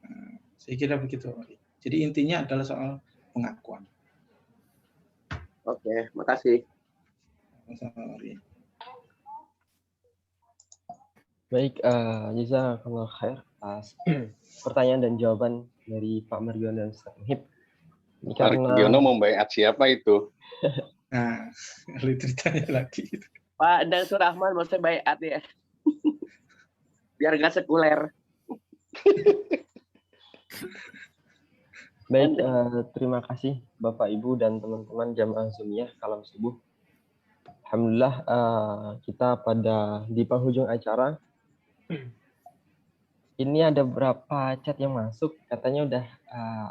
Nah, saya kira begitu. Jadi intinya adalah soal pengakuan. Oke, makasih. Sama-sama. Baik, jazakallah khair atas pertanyaan dan jawaban dari Pak Margiono dan Ustaz Muhib. Ini karena Margiono membaiat siapa itu? Nah, lalu ceritanya lagi. Pak dan Surahman mau saya baiat ya. Biar nggak sekuler. baik, terima kasih Bapak Ibu dan teman-teman jamaah Zoomiyah Kalam Subuh. Alhamdulillah kita di penghujung acara. Ini ada beberapa chat yang masuk, katanya udah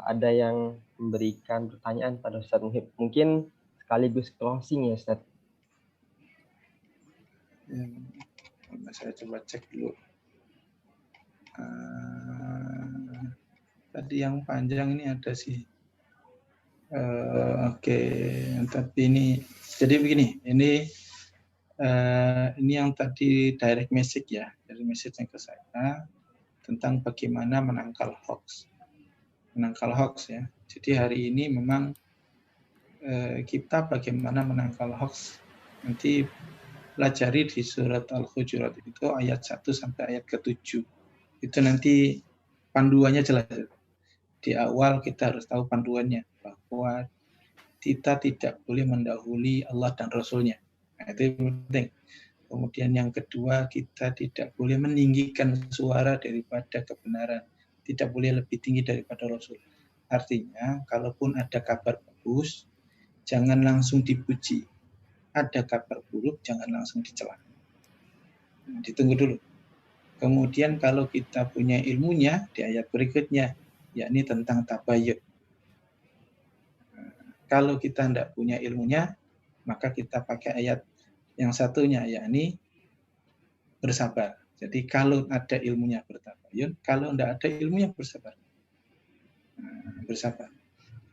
ada yang memberikan pertanyaan pada Ustaz Muhib. Mungkin sekaligus closing ya Ustaz. Saya coba cek dulu. Tadi yang panjang ini ada sih. Oke, tapi ini jadi begini. Ini yang tadi direct message ya, dari message yang ke saya tentang bagaimana menangkal hoax. Menangkal hoax ya. Jadi hari ini memang kita bagaimana menangkal hoax. Nanti pelajari di surat Al-Hujurat itu ayat 1 sampai ayat ke-7. Itu nanti panduannya jelas. Di awal kita harus tahu panduannya bahwa kita tidak boleh mendahului Allah dan Rasul-Nya. Nah, itu penting. Kemudian yang kedua, kita tidak boleh meninggikan suara daripada kebenaran. Tidak boleh lebih tinggi daripada Rasul. Artinya, kalaupun ada kabar bagus, jangan langsung dipuji. Ada kabar buruk, jangan langsung dicela. Nah, ditunggu dulu. Kemudian kalau kita punya ilmunya, di ayat berikutnya, yakni tentang tabayun. Kalau kita tidak punya ilmunya, maka kita pakai ayat yang satunya, yakni bersabar. Jadi kalau ada ilmunya bertabayun, kalau tidak ada ilmunya bersabar. Bersabar.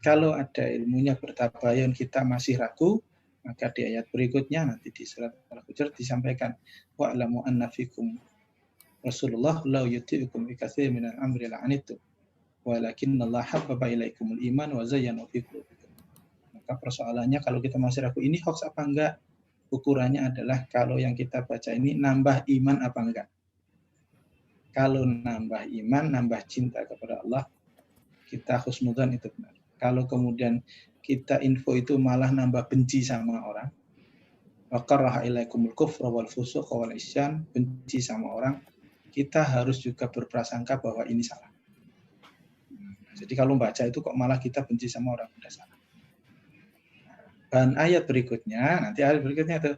Kalau ada ilmunya bertabayun kita masih ragu, maka di ayat berikutnya nanti di surat Al-Hujurat disampaikan wa'lamu anna fikum Rasulullah law yuti'ukum bi katsirin minal amri la'anittum walakinnallaha habbaba ilaikumul iman wa zayyana fi qulubikum. Maka persoalannya kalau kita masih ragu ini hoax apa enggak? Ukurannya adalah kalau yang kita baca ini nambah iman apa enggak. Kalau nambah iman, nambah cinta kepada Allah, kita husnudzan itu benar. Kalau kemudian kita info itu malah nambah benci sama orang, wa karaha ilaikumul kufra wal fusuqa wal isyan, benci sama orang, kita harus juga berprasangka bahwa ini salah. Jadi kalau baca itu kok malah kita benci sama orang, udah salah. Dan ayat berikutnya, nanti ayat berikutnya itu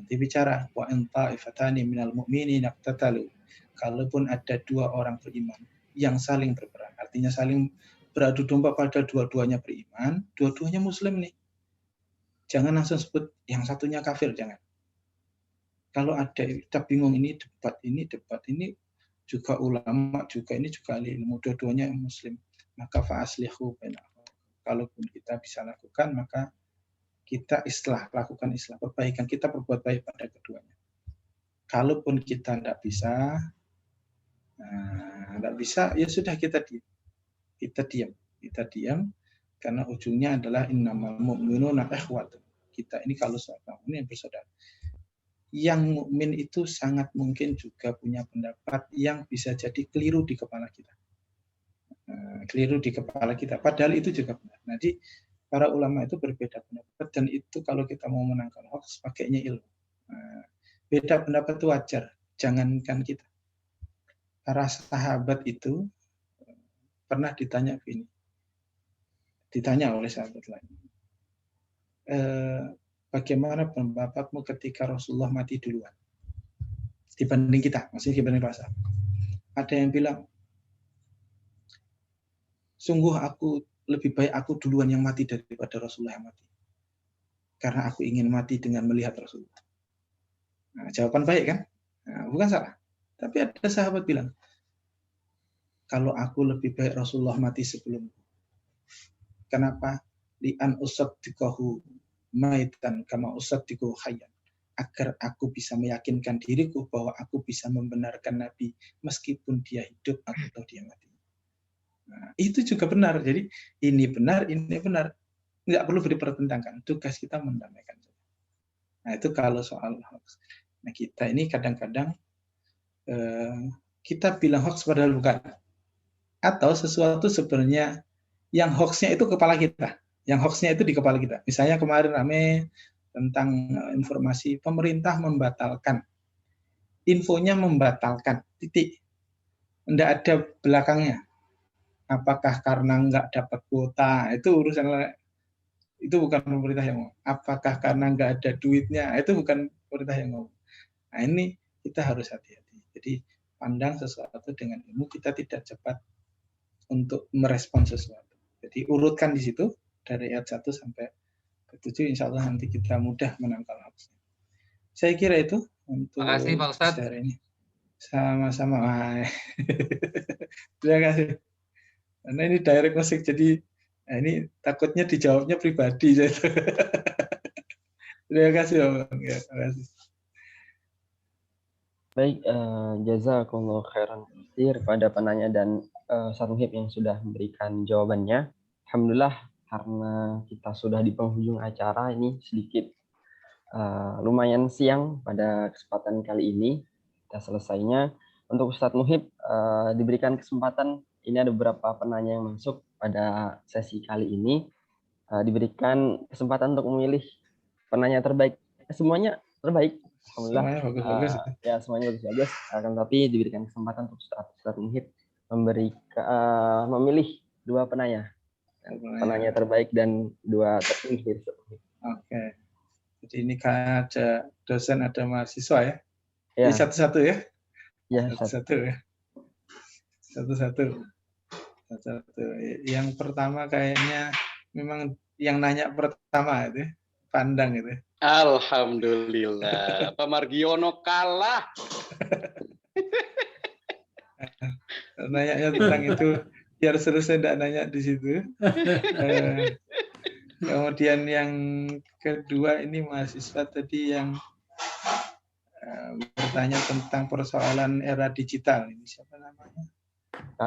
nanti bicara wa in ta'ifatani minal mu'minina iqtatalu. Kalaupun ada dua orang beriman yang saling berperang, artinya saling beradu domba pada dua-duanya beriman, dua-duanya muslim nih. Jangan langsung sebut yang satunya kafir, jangan. Kalau ada kita bingung ini debat ini juga ulama, juga ini juga ahli ilmu, dua-duanya muslim, maka fa'aslihu bainahum. Kalaupun kita bisa lakukan, maka kita lakukan islah, perbaikan, kita berbuat baik pada keduanya. Kalaupun kita tidak bisa, ya sudah kita diam, karena ujungnya adalah innamal mu'minuna ikhwatun. Kita ini kalau seorang mukmin bersaudara. Yang mukmin itu sangat mungkin juga punya pendapat yang bisa jadi keliru di kepala kita. Padahal itu juga benar. Jadi para ulama itu berbeda pendapat, dan itu kalau kita mau menangkal hoax pakainya ilmu. Beda pendapat itu wajar, jangankan kita. Para sahabat itu pernah ditanya oleh sahabat lain, bagaimana pendapatmu ketika Rasulullah mati duluan dibanding kita, maksudnya dibanding para sahabat. Ada yang bilang, sungguh lebih baik aku duluan yang mati daripada Rasulullah yang mati, karena aku ingin mati dengan melihat Rasulullah. Jawaban baik kan? Bukan salah. Tapi ada sahabat bilang, kalau aku lebih baik Rasulullah mati sebelumku. Kenapa? Li'an usaddiqahu maitan kama usaddiqahu hayyan. Agar aku bisa meyakinkan diriku bahwa aku bisa membenarkan Nabi meskipun dia hidup atau dia mati. Itu juga benar. Jadi ini benar. Nggak perlu dipertentangkan. Tugas kita mendamaikan. Nah, itu kalau soal hoax. Nah, kita ini kadang-kadang kita bilang hoax padahal bukan. Atau sesuatu sebenarnya yang hoaxnya itu kepala kita. Yang hoaxnya itu di kepala kita. Misalnya kemarin rame tentang informasi pemerintah membatalkan. Infonya membatalkan. Titik. Tidak ada belakangnya. Apakah karena nggak dapat kuota? Itu urusan, itu bukan pemerintah yang ngomong. Apakah karena nggak ada duitnya? Itu bukan pemerintah yang ngomong. Nah, ini kita harus hati-hati. Jadi pandang sesuatu dengan ilmu, kita tidak cepat untuk merespon sesuatu. Jadi urutkan di situ dari ayat 1 sampai ke 7, insya Allah nanti kita mudah menangkal hoax. Saya kira itu untuk Terima kasih Pak Ustadz. hari ini. Sama-sama. Terima kasih. Karena ini direct message, jadi ini takutnya dijawabnya pribadi. Terima kasih Bang. Ya, terima kasih. Baik, jazakallahu khairan katsir pada penanya dan Ustaz Muhib yang sudah memberikan jawabannya. Alhamdulillah, karena kita sudah di penghujung acara ini sedikit lumayan siang pada kesempatan kali ini kita selesainya. Untuk Ustaz Muhib diberikan kesempatan, ini ada beberapa penanya yang masuk pada sesi kali ini, diberikan kesempatan untuk memilih penanya terbaik. Semuanya terbaik. Alhamdulillah. Semuanya bagus-bagus. Ya, semuanya bagus-bagus. Akan tapi diberikan kesempatan untuk Ustaz Muhib memilih dua penanya. Penanya terbaik dan dua terpilih. Oke. Jadi ini kan ada dosen, ada mahasiswa ya? Ya. Ini satu-satu ya? Ya, satu-satu ya. Satu-satu. Yang pertama kayaknya memang yang nanya pertama itu, pandang itu. Alhamdulillah, Pak Margiono kalah. Nanya tentang itu, biar selesai tidak nanya di situ. Kemudian yang kedua ini mahasiswa tadi yang bertanya tentang persoalan era digital. Ini siapa namanya?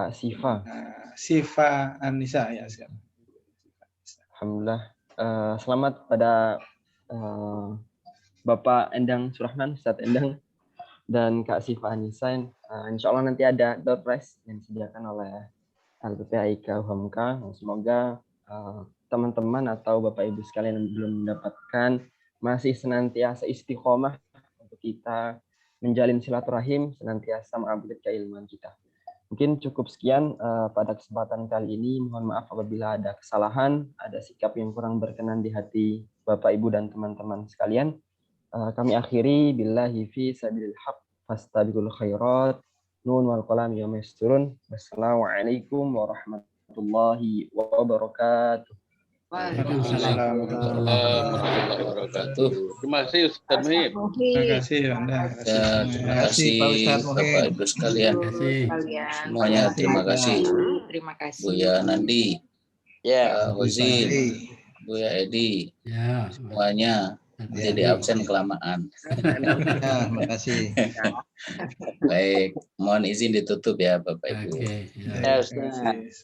Siva. Siva Anissa ya. Alhamdulillah. Selamat pada Bapak Endang Surahman, Ustadz Endang, dan Kak Siva Anissa. Insya Allah nanti ada door prize yang disediakan oleh LPPAIK UHAMKA. Semoga teman-teman atau Bapak Ibu sekalian yang belum mendapatkan masih senantiasa istiqomah untuk kita menjalin silaturahim, senantiasa mengupgrade keilmuan kita. Mungkin cukup sekian pada kesempatan kali ini. Mohon maaf apabila ada kesalahan, ada sikap yang kurang berkenan di hati Bapak, Ibu, dan teman-teman sekalian. Kami akhiri billahi fi sabilil haq fastabiqul khairat. Nun wal qalam yawma yasturun. Wassalamualaikum warahmatullahi wabarakatuh. Waalaikumsalam. warahmatullahi wabarakatuh. Terima kasih Ustaz Muhib. Terima kasih Anda. Ya, terima kasih Pak Ustadz Bapak Muhib. Ibu sekalian. Kalian. Semuanya terima kasih. Terima kasih. Buya Nandi, Ya. Pak Hozin, Buya Edi, Ya, semuanya jadi absen kelamaan. Ya, terima kasih. Baik, mohon izin ditutup ya Bapak Ibu. oke. Ya. Ya, Ustaz.